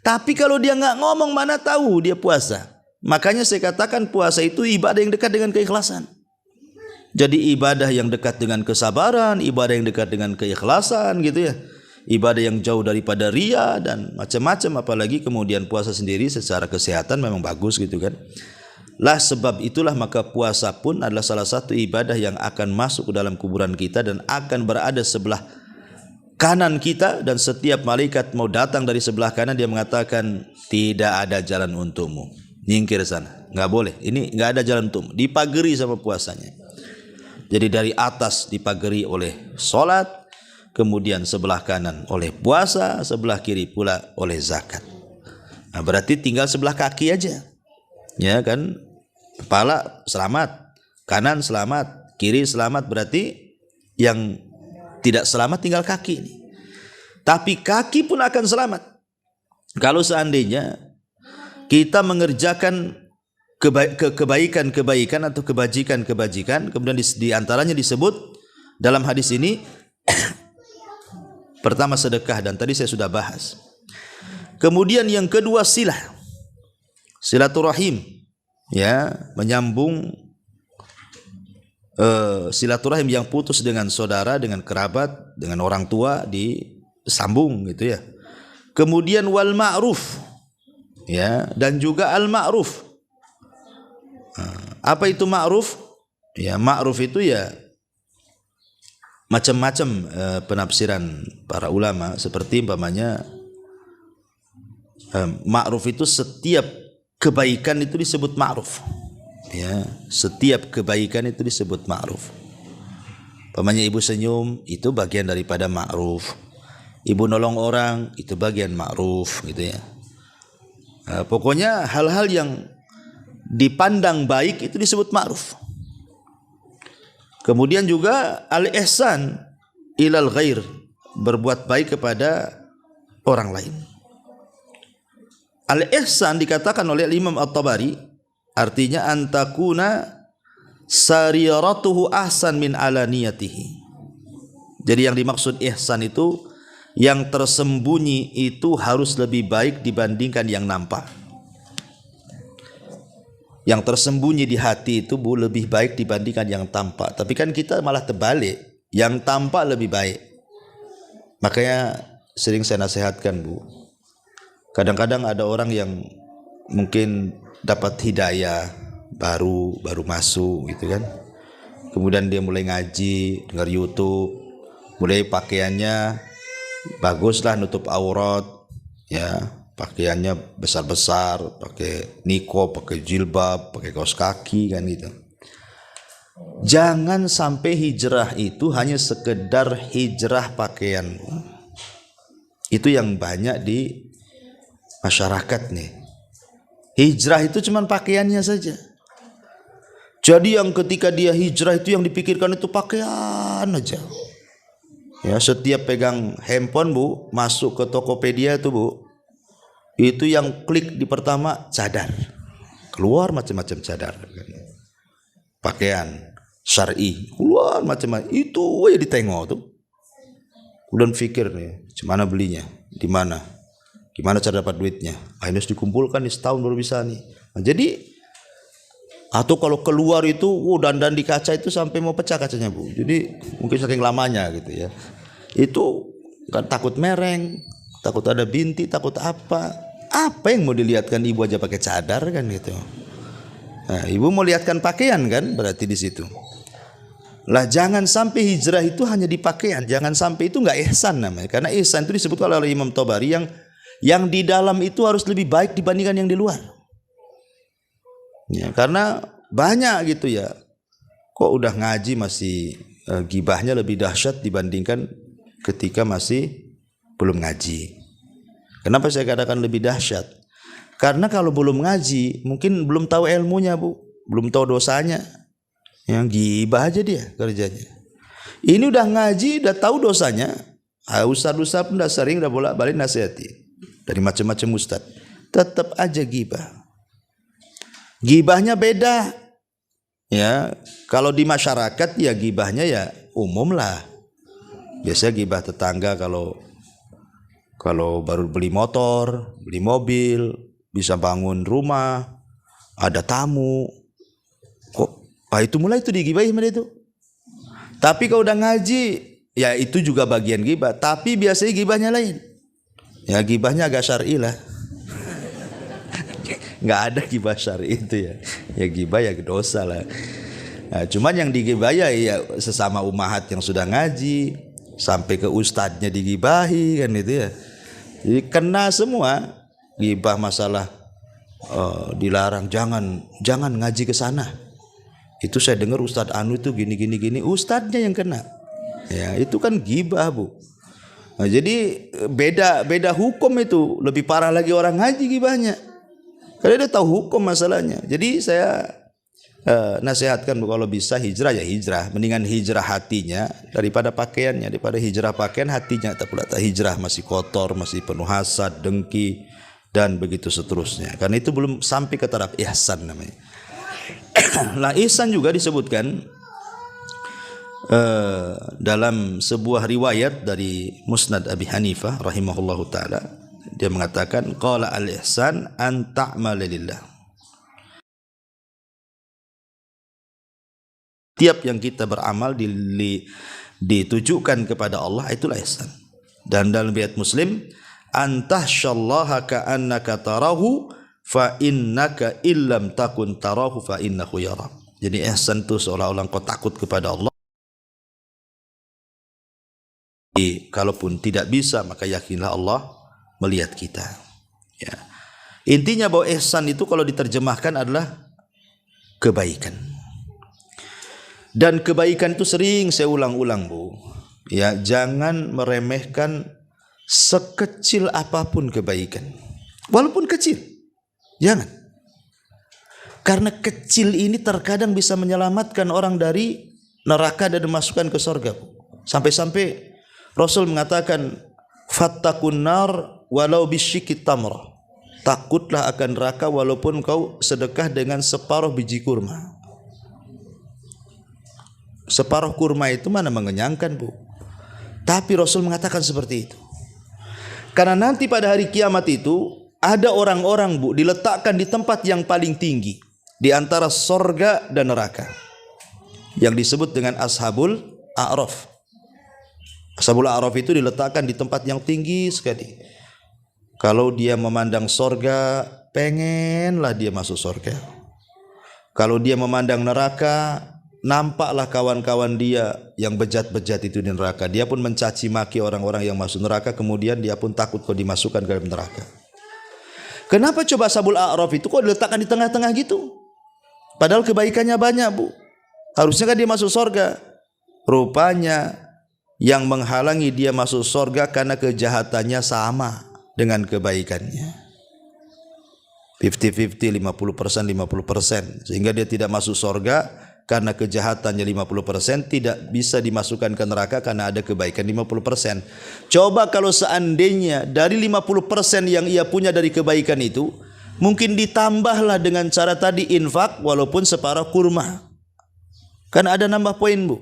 Tapi kalau dia nggak ngomong, mana tahu dia puasa. Makanya saya katakan puasa itu ibadah yang dekat dengan keikhlasan. Jadi ibadah yang dekat dengan kesabaran, ibadah yang dekat dengan keikhlasan gitu ya. Ibadah yang jauh daripada ria dan macam-macam. Apalagi kemudian puasa sendiri secara kesehatan memang bagus gitu kan. Lah sebab itulah maka puasa pun adalah salah satu ibadah yang akan masuk ke dalam kuburan kita dan akan berada sebelah kanan kita, dan setiap malaikat mau datang dari sebelah kanan dia mengatakan tidak ada jalan untukmu, nyingkir sana, nggak boleh, ini nggak ada jalan untukmu, dipagari sama puasanya. Jadi dari atas dipagari oleh sholat, kemudian sebelah kanan oleh puasa, sebelah kiri pula oleh zakat. Nah berarti tinggal sebelah kaki aja, ya kan, kepala selamat, kanan selamat, kiri selamat, berarti yang tidak selamat tinggal kaki ini. Tapi kaki pun akan selamat. Kalau seandainya kita mengerjakan kebaikan atau kebajikan, kemudian di antaranya disebut dalam hadis ini pertama sedekah, dan tadi saya sudah bahas. Kemudian yang kedua silaturahim, ya, menyambung silaturahim yang putus dengan saudara, dengan kerabat, dengan orang tua disambung gitu ya. Kemudian wal ma'ruf, ya, dan juga al ma'ruf. Apa itu ma'ruf? Ya, ma'ruf itu ya macam-macam penafsiran para ulama, seperti umpamanya ma'ruf itu setiap kebaikan itu disebut ma'ruf. Ya, setiap kebaikan itu disebut ma'ruf. Umpamanya ibu senyum itu bagian daripada ma'ruf. Ibu nolong orang itu bagian ma'ruf gitu ya. Pokoknya hal-hal yang dipandang baik itu disebut ma'ruf. Kemudian juga al-ihsan ilal ghair, berbuat baik kepada orang lain. Al-ihsan dikatakan oleh Imam At-Tabari artinya antakuna sariratuhu ahsan min alaniyatihi. Jadi yang dimaksud ihsan itu yang tersembunyi itu harus lebih baik dibandingkan yang nampak. Yang tersembunyi di hati itu Bu lebih baik dibandingkan yang tampak. Tapi kan kita malah terbalik, yang tampak lebih baik. Makanya sering saya nasihatkan Bu, kadang-kadang ada orang yang mungkin dapat hidayah baru masuk gitu kan, kemudian dia mulai ngaji, dengar YouTube, mulai pakaiannya baguslah, nutup aurat ya, pakaiannya besar-besar, pakai niqab, pakai jilbab, pakai kaos kaki kan gitu. Jangan sampai hijrah itu hanya sekedar hijrah pakaian. Itu yang banyak di masyarakat nih. Hijrah itu cuma pakaiannya saja. Jadi yang ketika dia hijrah itu yang dipikirkan itu pakaian aja. Ya, setiap pegang handphone Bu, masuk ke Tokopedia itu Bu, itu yang klik di pertama cadar, keluar macam-macam cadar, pakaian syar'i keluar macam-macam, itu aja ditengok tuh. Kemudian pikir nih, gimana belinya, di mana, gimana cara dapat duitnya, harus dikumpulkan nih setahun baru bisa nih. Nah, jadi atau kalau keluar itu dandan di kaca itu sampai mau pecah kacanya Bu, jadi mungkin saking lamanya gitu ya. Itu kan takut mereng, takut ada binti, takut apa yang mau dilihatkan ibu aja pakai cadar kan gitu. Nah, ibu mau lihatkan pakaian kan, berarti di situ. Lah jangan sampai hijrah itu hanya di pakaian, jangan sampai itu nggak ihsan namanya. Karena ihsan itu disebut oleh Imam Tabari yang di dalam itu harus lebih baik dibandingkan yang di luar. Ya, karena banyak gitu ya. Kok udah ngaji masih gibahnya lebih dahsyat dibandingkan ketika masih belum ngaji. Kenapa saya katakan lebih dahsyat? Karena kalau belum ngaji, mungkin belum tahu ilmunya Bu, belum tahu dosanya. Yang gibah aja dia kerjanya. Ini udah ngaji, udah tahu dosanya. Ustaz-ustaz pun udah sering, udah bolak-balik nasihati dari macam-macam ustaz. Tetap aja gibah. Gibahnya beda. Ya, kalau di masyarakat ya gibahnya ya umum lah. Biasanya gibah tetangga kalau baru beli motor, beli mobil, bisa bangun rumah, ada tamu, kok itu mulai itu digibahi sama itu. Tapi kalau udah ngaji, ya itu juga bagian gibah. Tapi biasanya gibahnya lain. Ya gibahnya agak syar'i lah. Nggak ada gibah syar'i itu ya. Ya gibah ya dosa lah. Nah, cuman yang digibah ya sesama umahat yang sudah ngaji, sampai ke ustadznya digibahi kan itu ya. Jadi kena semua. Gibah masalah dilarang, jangan ngaji ke sana. Itu saya dengar Ustadz Anu itu gini, ustadznya yang kena. Ya, itu kan gibah Bu. Nah, jadi beda hukum itu, lebih parah lagi orang ngaji gibahnya. Karena dia tahu hukum masalahnya. Jadi saya nasihatkan Bu, kalau bisa hijrah ya hijrah, mendingan hijrah hatinya daripada pakaiannya, daripada hijrah pakaian hatinya tak pula, tak hijrah masih kotor, masih penuh hasad, dengki dan begitu seterusnya. Karena itu belum sampai ke taraf ihsan namanya. Nah, ihsan juga disebutkan dalam sebuah riwayat dari Musnad Abi Hanifah rahimahullahu taala. Dia mengatakan qala al-ihsan an ta'mala lillah. Tiap yang kita beramal ditujukan kepada Allah, itulah ihsan. Dan dalam riwayat Muslim, antahsyallaha ka'annaka tarahu fa innaka illam takun tarahu fa innahu yara. Jadi ihsan itu seolah-olah kau takut kepada Allah. Kalaupun tidak bisa, maka yakinlah Allah melihat kita. Ya. Intinya bahwa ihsan itu kalau diterjemahkan adalah kebaikan. Dan kebaikan itu sering saya ulang-ulang Bu. Ya, jangan meremehkan sekecil apapun kebaikan. Walaupun kecil. Jangan. Karena kecil ini terkadang bisa menyelamatkan orang dari neraka dan dimasukkan ke surga. Sampai-sampai Rasul mengatakan fattaqun nar walau bisyikit tamrah. Takutlah akan neraka walaupun kau sedekah dengan separuh biji kurma. Separuh kurma itu mana mengenyangkan Bu. Tapi Rasul mengatakan seperti itu. Karena nanti pada hari kiamat itu ada orang-orang Bu diletakkan di tempat yang paling tinggi. di antara sorga dan neraka, yang disebut dengan Ashabul A'raf. Ashabul A'raf itu diletakkan di tempat yang tinggi sekali. Kalau dia memandang sorga, pengenlah dia masuk sorga. Kalau dia memandang neraka, nampaklah kawan-kawan dia yang bejat-bejat itu di neraka. Dia pun mencaci maki orang-orang yang masuk neraka, kemudian dia pun takut kalau dimasukkan ke dalam neraka. Kenapa coba Ashabul A'raf itu kok diletakkan di tengah-tengah gitu? Padahal kebaikannya banyak, Bu. Harusnya kan dia masuk sorga. Rupanya yang menghalangi dia masuk sorga karena kejahatannya sama dengan kebaikannya. 50-50, 50%, 50%. Sehingga dia tidak masuk sorga karena kejahatannya 50%, tidak bisa dimasukkan ke neraka karena ada kebaikan 50%. Coba kalau seandainya dari 50% yang ia punya dari kebaikan itu, mungkin ditambahlah dengan cara tadi infak walaupun separuh kurma. Kan ada nambah poin, Bu.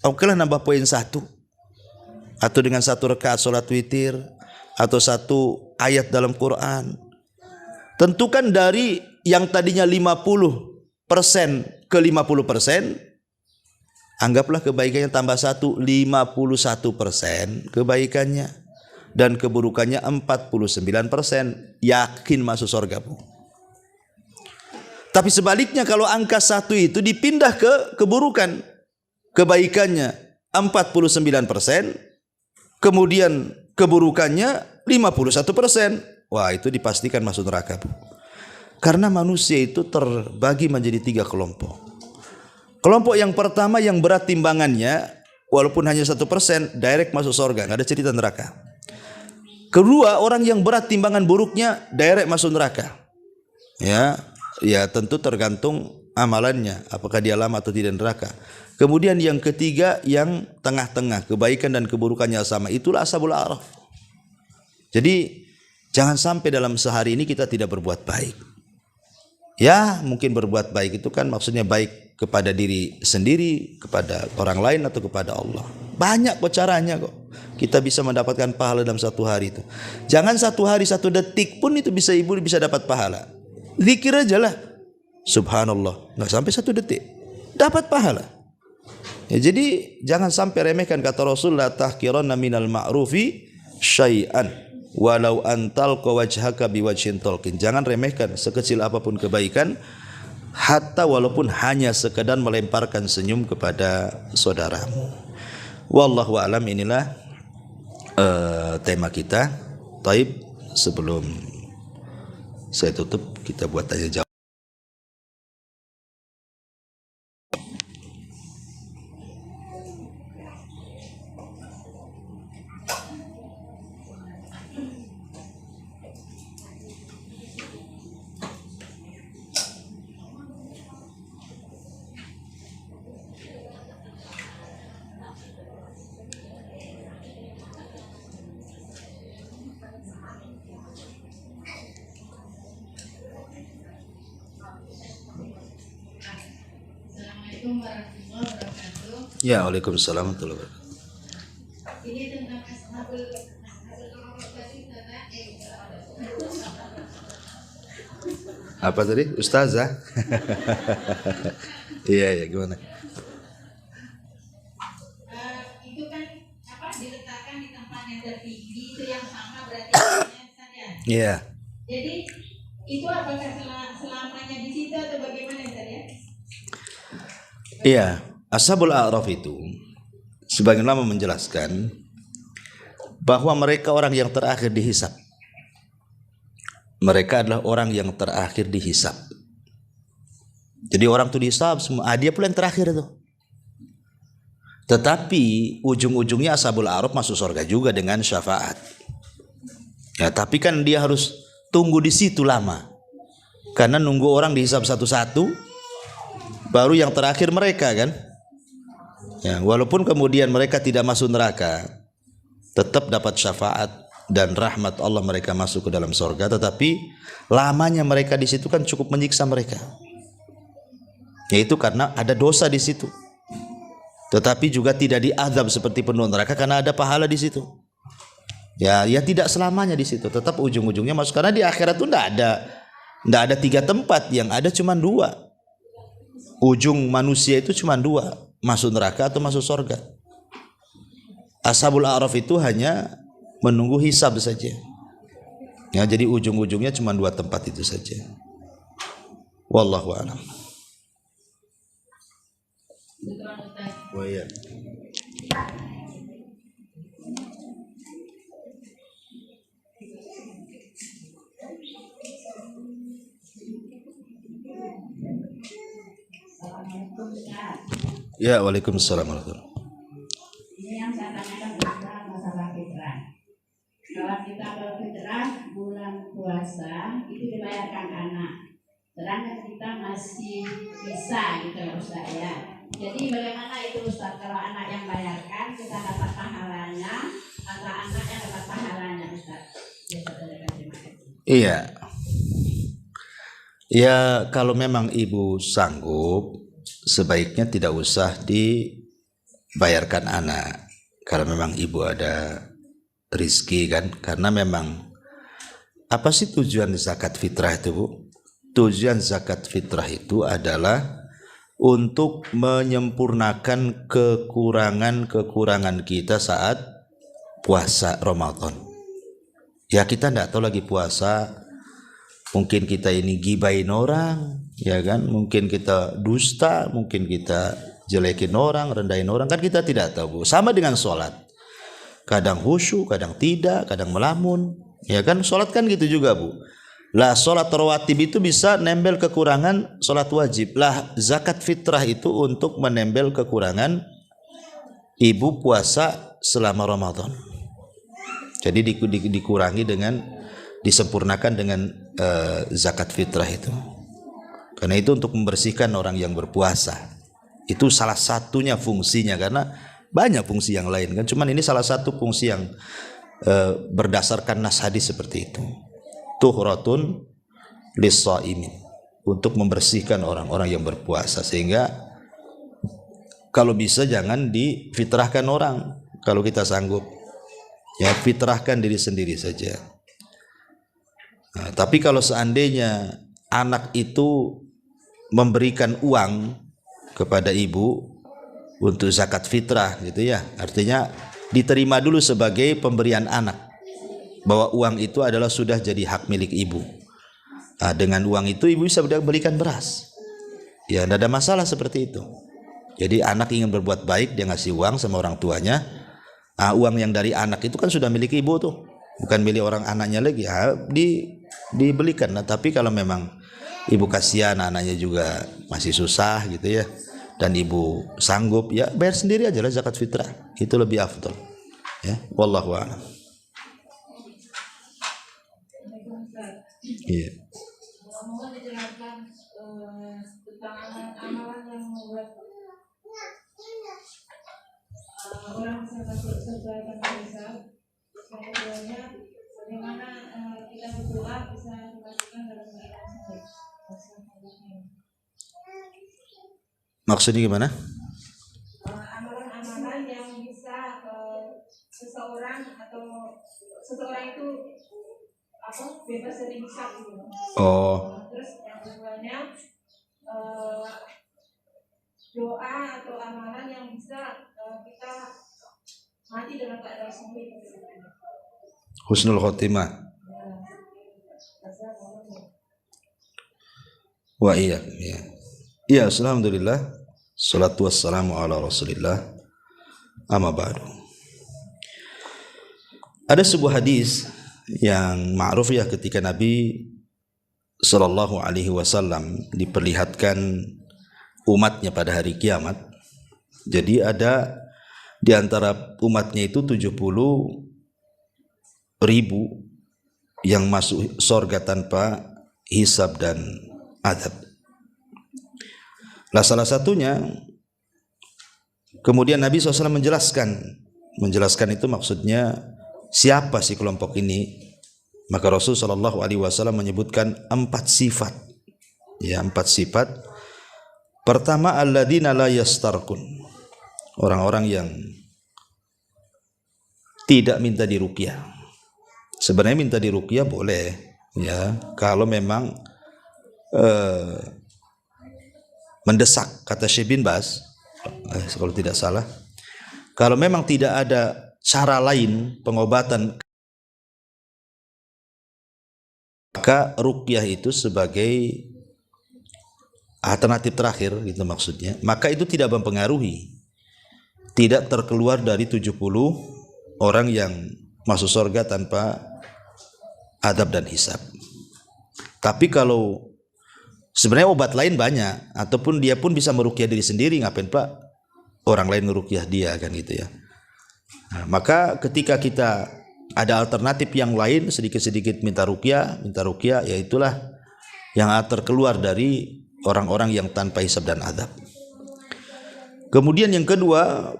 Okelah nambah poin 1. Atau dengan 1 rakaat salat witir, atau 1 ayat dalam Quran. Tentukan dari yang tadinya 50% ke 50%, anggaplah kebaikannya tambah 1, 51% kebaikannya, dan keburukannya 49%, yakin masuk surga, Bu. Tapi sebaliknya kalau angka 1 itu dipindah ke keburukan, kebaikannya 49%, kemudian keburukannya 51%, wah itu dipastikan masuk neraka, Bu. Karena manusia itu terbagi menjadi 3 kelompok. Kelompok yang pertama yang berat timbangannya, walaupun hanya 1%, direct masuk surga, nggak ada cerita neraka. Kedua, orang yang berat timbangan buruknya, direct masuk neraka. Ya tentu tergantung amalannya, apakah dia lama atau tidak neraka. Kemudian yang ketiga yang tengah-tengah, kebaikan dan keburukannya sama, itulah Ashabul A'raf. Jadi jangan sampai dalam sehari ini kita tidak berbuat baik. Ya mungkin berbuat baik itu kan maksudnya baik kepada diri sendiri, kepada orang lain, atau kepada Allah. Banyak kok caranya kok. Kita bisa mendapatkan pahala dalam 1 hari itu. Jangan 1 hari 1 detik pun itu bisa ibu bisa dapat pahala. Zikir aja lah. Subhanallah. Nggak sampai 1 detik. Dapat pahala. Ya, jadi jangan sampai remehkan kata Rasul, la tahqiranna minal ma'rufi syai'an walau antal wajhaka biwajhin talqin. Jangan remehkan sekecil apapun kebaikan, hatta walaupun hanya sekedar melemparkan senyum kepada saudaramu. Wallahu a'lam. Inilah tema kita. Taib, sebelum saya tutup, kita buat tanya jawab. Assalamualaikum warahmatullahi wabarakatuh. Ya, waalaikumsalam warahmatullahi wabarakatuh. Ini tentang ashabul Apa tadi? Ustazah? Iya, gimana? Itu kan diletakkan di tempat yang tertinggi, itu yang sama berarti saja. Iya. Jadi itu apakah selamanya di situ atau bagaimana ya? Iya, Ashabul A'raf itu sebagian ulama menjelaskan bahwa mereka orang yang terakhir dihisab. Mereka adalah orang yang terakhir dihisab. Jadi orang itu dihisab semua, dia pula yang terakhir itu. Tetapi ujung-ujungnya Ashabul A'raf masuk surga juga dengan syafaat. Ya, tapi kan dia harus tunggu di situ lama. Karena nunggu orang dihisab satu-satu, baru yang terakhir mereka kan. Ya, walaupun kemudian mereka tidak masuk neraka, tetap dapat syafaat dan rahmat Allah, mereka masuk ke dalam surga. Tetapi lamanya mereka di situ kan cukup menyiksa mereka. Yaitu karena ada dosa di situ. Tetapi juga tidak diazab seperti penduduk neraka karena ada pahala di situ. Ya tidak selamanya di situ, tetap ujung-ujungnya masuk, karena di akhirat itu enggak ada 3 tempat, yang ada cuma 2. ujung manusia itu cuma dua, masuk neraka atau masuk surga. Ashabul A'raf itu hanya menunggu hisab saja. Ya, jadi ujung-ujungnya cuma dua tempat itu saja. Wallahu a'lam. Oh iya. Ya, waalaikumsalam warahmatullahi wabarakatuh. Ini yang saya tanyakan masalah fitrah. Kalau kita berfitrah bulan puasa itu dibayarkan anak, sedangkan kita masih bisa gitu ya Ustaz ya. Jadi bagaimana itu Ustaz, kalau anak yang bayarkan kita dapat pahalanya atau anak yang dapat pahalanya Ustaz? Iya. Ya, kalau memang ibu sanggup, sebaiknya tidak usah dibayarkan anak. Kalau memang ibu ada rizki kan, karena memang apa sih tujuan zakat fitrah itu, Bu? Tujuan zakat fitrah itu adalah untuk menyempurnakan kekurangan-kekurangan kita saat puasa Ramadan. Ya, kita tidak tahu lagi puasa, mungkin kita ini gibain orang, ya kan? Mungkin kita dusta, mungkin kita jelekin orang, rendahin orang, kan kita tidak tahu, Bu. Sama dengan sholat, kadang khusyuk, kadang tidak, kadang melamun, ya kan? Sholat kan gitu juga, Bu. Lah sholat rawatib itu bisa nembel kekurangan sholat wajib. Lah zakat fitrah itu untuk menembel kekurangan ibu puasa selama Ramadan. Jadi dikurangi dengan, disempurnakan dengan zakat fitrah itu. Karena itu untuk membersihkan orang yang berpuasa. Itu salah satunya fungsinya, karena banyak fungsi yang lain kan. Cuman ini salah satu fungsi yang berdasarkan nas hadis seperti itu. Tuhratun lis-shaimin, untuk membersihkan orang-orang yang berpuasa. Sehingga kalau bisa jangan difitrahkan orang. Kalau kita sanggup, ya fitrahkan diri sendiri saja. Nah, tapi kalau seandainya anak itu memberikan uang kepada ibu untuk zakat fitrah gitu ya, artinya diterima dulu sebagai pemberian anak, bahwa uang itu adalah sudah jadi hak milik ibu. Nah, dengan uang itu ibu bisa belikan beras. Ya, tidak ada masalah seperti itu. Jadi anak ingin berbuat baik, dia ngasih uang sama orang tuanya. Nah, uang yang dari anak itu kan sudah milik ibu tuh, bukan milik orang anaknya lagi. Dibelikan. Nah, tapi kalau memang ibu kasihan anaknya juga masih susah gitu ya, dan ibu sanggup, ya bayar sendiri aja lah zakat fitrah. Itu lebih afdal. Ya, wallahu a'lam. Iya. Mohon dijelaskan tentang amalan yang membuat orang bisa masuk surga tanpa hisab. Yang keduanya, bagaimana kita berdoa bisa dimasukkan dalam keadaan sahih. Maksudnya gimana? Amalan-amalan yang bisa seseorang itu bebas dari hisab gitu. Oh. Terus yang keduanya doa atau amalan yang bisa kita mati dalam keadaan sahih. Husnul khotimah. Wa iya. Iya, alhamdulillah. Salatu wassalamu ala Rasulillah. Amma ba'du. Ada sebuah hadis yang ma'ruf ya, ketika Nabi sallallahu alaihi wasallam diperlihatkan umatnya pada hari kiamat. Jadi ada di antara umatnya itu 70.000 yang masuk surga tanpa hisab dan adab. Lah salah satunya, kemudian Nabi SAW menjelaskan itu maksudnya siapa sih kelompok ini. Maka Rasul Shallallahu Alaihi Wasallam menyebutkan 4 sifat. Ya, 4 sifat. Pertama, alladzina la yastarqun, orang-orang yang tidak minta diruqyah. Sebenarnya minta diruqyah boleh, ya, kalau memang mendesak, kata Syekh bin Baz, kalau tidak salah, kalau memang tidak ada cara lain pengobatan, maka ruqyah itu sebagai alternatif terakhir, gitu maksudnya. Maka itu tidak mempengaruhi, tidak terkeluar dari 70 orang yang masuk surga tanpa adab dan hisab. Tapi kalau sebenarnya obat lain banyak, ataupun dia pun bisa meruqyah diri sendiri, ngapain Pak orang lain meruqyah dia, kan gitu ya. Nah, maka ketika kita ada alternatif yang lain, sedikit-sedikit minta ruqyah, ya itulah yang terkeluar dari orang-orang yang tanpa hisab dan adab. Kemudian yang kedua,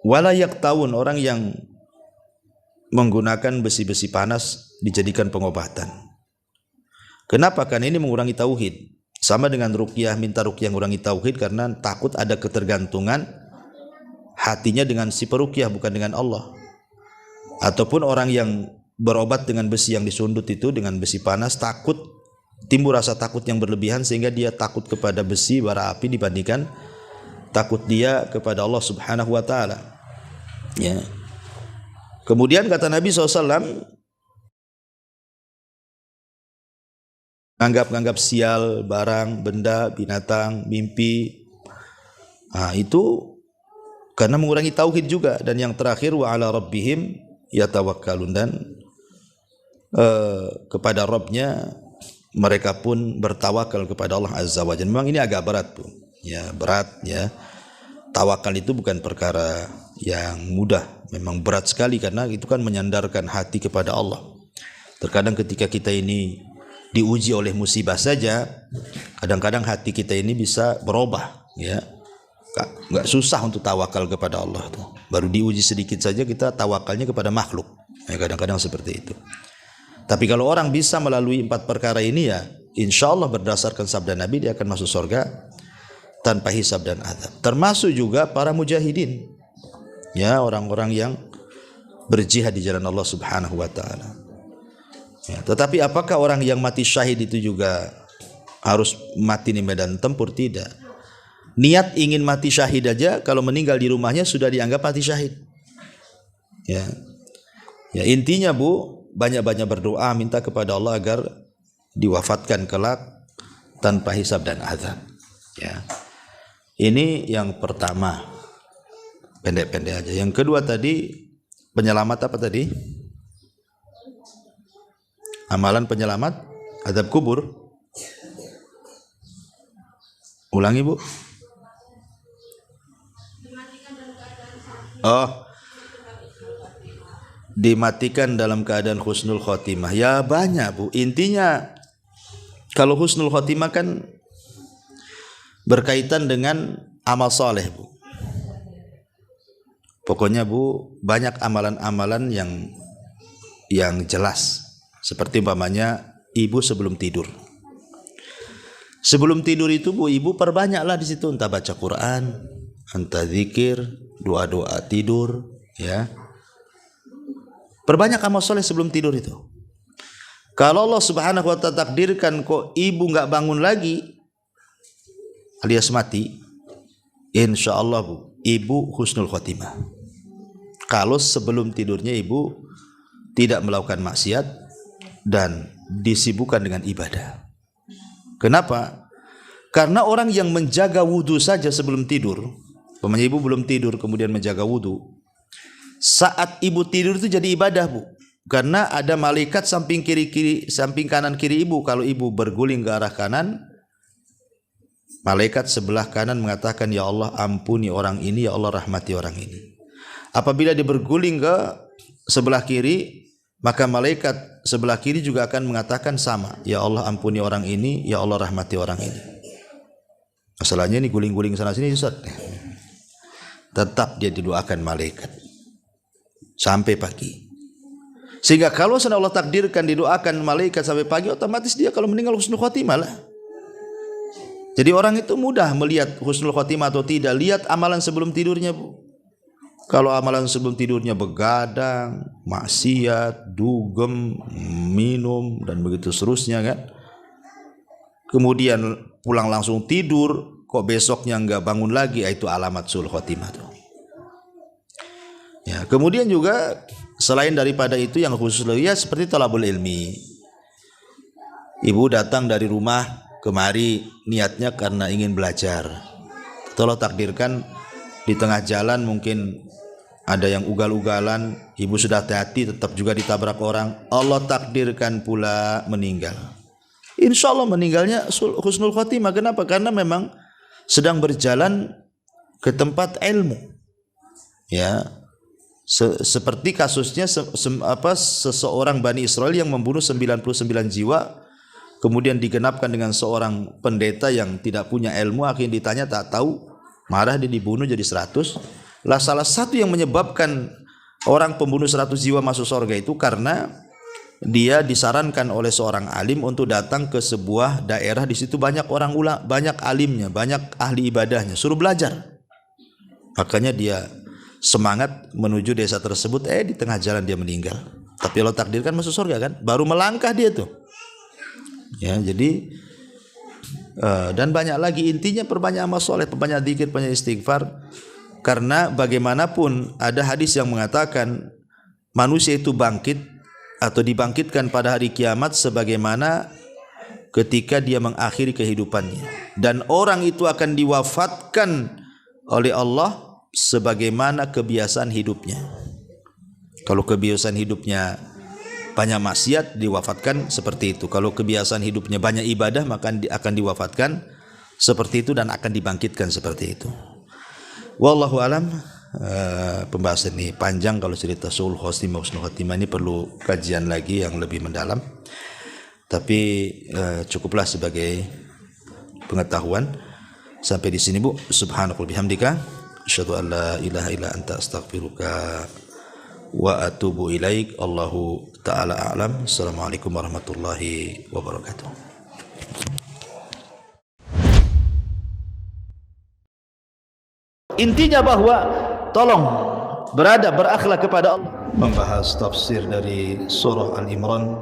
walayak tahun, orang yang menggunakan besi-besi panas dijadikan pengobatan. Kenapa? Karena ini mengurangi tauhid. Sama dengan ruqyah, minta ruqyah mengurangi tauhid karena takut ada ketergantungan hatinya dengan si peruqyah, bukan dengan Allah. Ataupun orang yang berobat dengan besi yang disundut itu, dengan besi panas, takut timbul rasa takut yang berlebihan sehingga dia takut kepada besi bara api dibandingkan takut dia kepada Allah Subhanahu wa taala. Ya. Kemudian kata Nabi SAW, anggap sial, barang, benda, binatang, mimpi. Nah, itu karena mengurangi tauhid juga. Dan yang terakhir, wa ala rabbihim yatawakkalun, dan kepada Rabbnya mereka pun bertawakal kepada Allah Azza wa Jalla. Memang ini agak berat, Bu. Ya, berat ya. Tawakal itu bukan perkara yang mudah. Memang berat sekali karena itu kan menyandarkan hati kepada Allah. Terkadang ketika kita ini diuji oleh musibah saja, kadang-kadang hati kita ini bisa berubah, ya. Nggak susah untuk tawakal kepada Allah tuh. Baru diuji sedikit saja kita tawakalnya kepada makhluk. Ya, kadang-kadang seperti itu. Tapi kalau orang bisa melalui 4 perkara ini, ya insya Allah berdasarkan sabda Nabi dia akan masuk surga tanpa hisab dan azab. Termasuk juga para mujahidin, ya, orang-orang yang berjihad di jalan Allah Subhanahu wa taala. Ya, tetapi apakah orang yang mati syahid itu juga harus mati di medan tempur? Tidak. Niat ingin mati syahid aja kalau meninggal di rumahnya sudah dianggap mati syahid. Ya. Ya, intinya Bu, banyak-banyak berdoa minta kepada Allah agar diwafatkan kelak tanpa hisab dan azab. Ya. Ini yang pertama. Pendek-pendek aja. Yang kedua tadi, penyelamat apa tadi? Amalan penyelamat azab kubur. Ulangi Bu. Oh, dimatikan dalam keadaan husnul khotimah. Ya banyak Bu. Intinya kalau husnul khotimah kan berkaitan dengan amal soleh Bu. Pokoknya Bu, banyak amalan-amalan yang jelas. Seperti umpamanya ibu sebelum tidur. Sebelum tidur itu Bu, ibu perbanyaklah di situ, entah baca Quran, entah zikir, doa-doa tidur, ya. Perbanyak amal soleh sebelum tidur itu. Kalau Allah Subhanahu wa taala takdirkan kok ibu nggak bangun lagi alias mati, insya Allah Bu, ibu husnul khotimah. Kalau sebelum tidurnya ibu tidak melakukan maksiat dan disibukkan dengan ibadah. Kenapa? Karena orang yang menjaga wudhu saja sebelum tidur, umpamanya ibu belum tidur kemudian menjaga wudhu, saat ibu tidur itu jadi ibadah Bu. Karena ada malaikat samping samping kanan kiri ibu. Kalau ibu berguling ke arah kanan, malaikat sebelah kanan mengatakan, ya Allah ampuni orang ini, ya Allah rahmati orang ini. Apabila dia berguling ke sebelah kiri, maka malaikat sebelah kiri juga akan mengatakan sama, ya Allah ampuni orang ini, ya Allah rahmati orang ini. Masalahnya ini guling-guling sana sini Ustaz. Tetap dia didoakan malaikat sampai pagi. Sehingga kalau Allah takdirkan didoakan malaikat sampai pagi, otomatis dia kalau meninggal husnul khotimah lah. Jadi orang itu mudah melihat husnul khotimah atau tidak, lihat amalan sebelum tidurnya Bu. Kalau amalan sebelum tidurnya begadang, maksiat, dugem, minum dan begitu seterusnya kan. Kemudian pulang langsung tidur, kok besoknya enggak bangun lagi, itu alamat sul khotimah tuh. Ya, kemudian juga selain daripada itu yang khusus ya seperti talabul ilmi. Ibu datang dari rumah kemari niatnya karena ingin belajar. Allah takdirkan di tengah jalan mungkin ada yang ugal-ugalan, ibu sudah hati-hati tetap juga ditabrak orang, Allah takdirkan pula meninggal. Insya Allah meninggalnya husnul khotimah. Kenapa? Karena memang sedang berjalan ke tempat ilmu. Ya, seperti kasusnya seseorang Bani Israel yang membunuh 99 jiwa, kemudian digenapkan dengan seorang pendeta yang tidak punya ilmu, akhirnya ditanya tak tahu, marah dia dibunuh jadi 100. Lah salah satu yang menyebabkan orang pembunuh 100 jiwa masuk surga itu karena dia disarankan oleh seorang alim untuk datang ke sebuah daerah, di situ banyak orang banyak alimnya, banyak ahli ibadahnya, suruh belajar. Makanya dia semangat menuju desa tersebut, di tengah jalan dia meninggal. Tapi Allah takdirkan masuk surga kan, baru melangkah dia tuh. Ya, jadi dan banyak lagi, intinya perbanyak amal soleh, perbanyak dzikir, perbanyak istighfar. Karena bagaimanapun ada hadis yang mengatakan manusia itu bangkit atau dibangkitkan pada hari kiamat sebagaimana ketika dia mengakhiri kehidupannya, dan orang itu akan diwafatkan oleh Allah sebagaimana kebiasaan hidupnya. Kalau kebiasaan hidupnya banyak maksiat, diwafatkan seperti itu. Kalau kebiasaan hidupnya banyak ibadah, maka akan diwafatkan seperti itu dan akan dibangkitkan seperti itu. Wallahu alam. Pembahasan ini panjang, kalau cerita sul khotimah, husnul khotimah ini perlu kajian lagi yang lebih mendalam. Tapi cukuplah sebagai pengetahuan. Sampai di sini Bu. Subhanakallahumma bihamdika asyhadu an la ilaha illa anta astaghfiruka wa atubu ilaik. Allahu ta'ala a'lam. Assalamualaikum warahmatullahi wabarakatuh. Intinya bahwa tolong berakhlak kepada Allah. Membahas tafsir dari surah Al-Imran.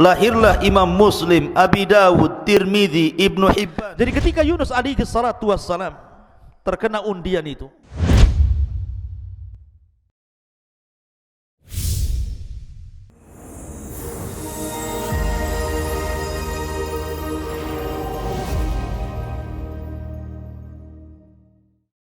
Lahirlah Imam Muslim, Abi Dawud, Tirmidzi, Ibnu Hibban. Jadi ketika Yunus alaihi salatu wassalam terkena undian itu,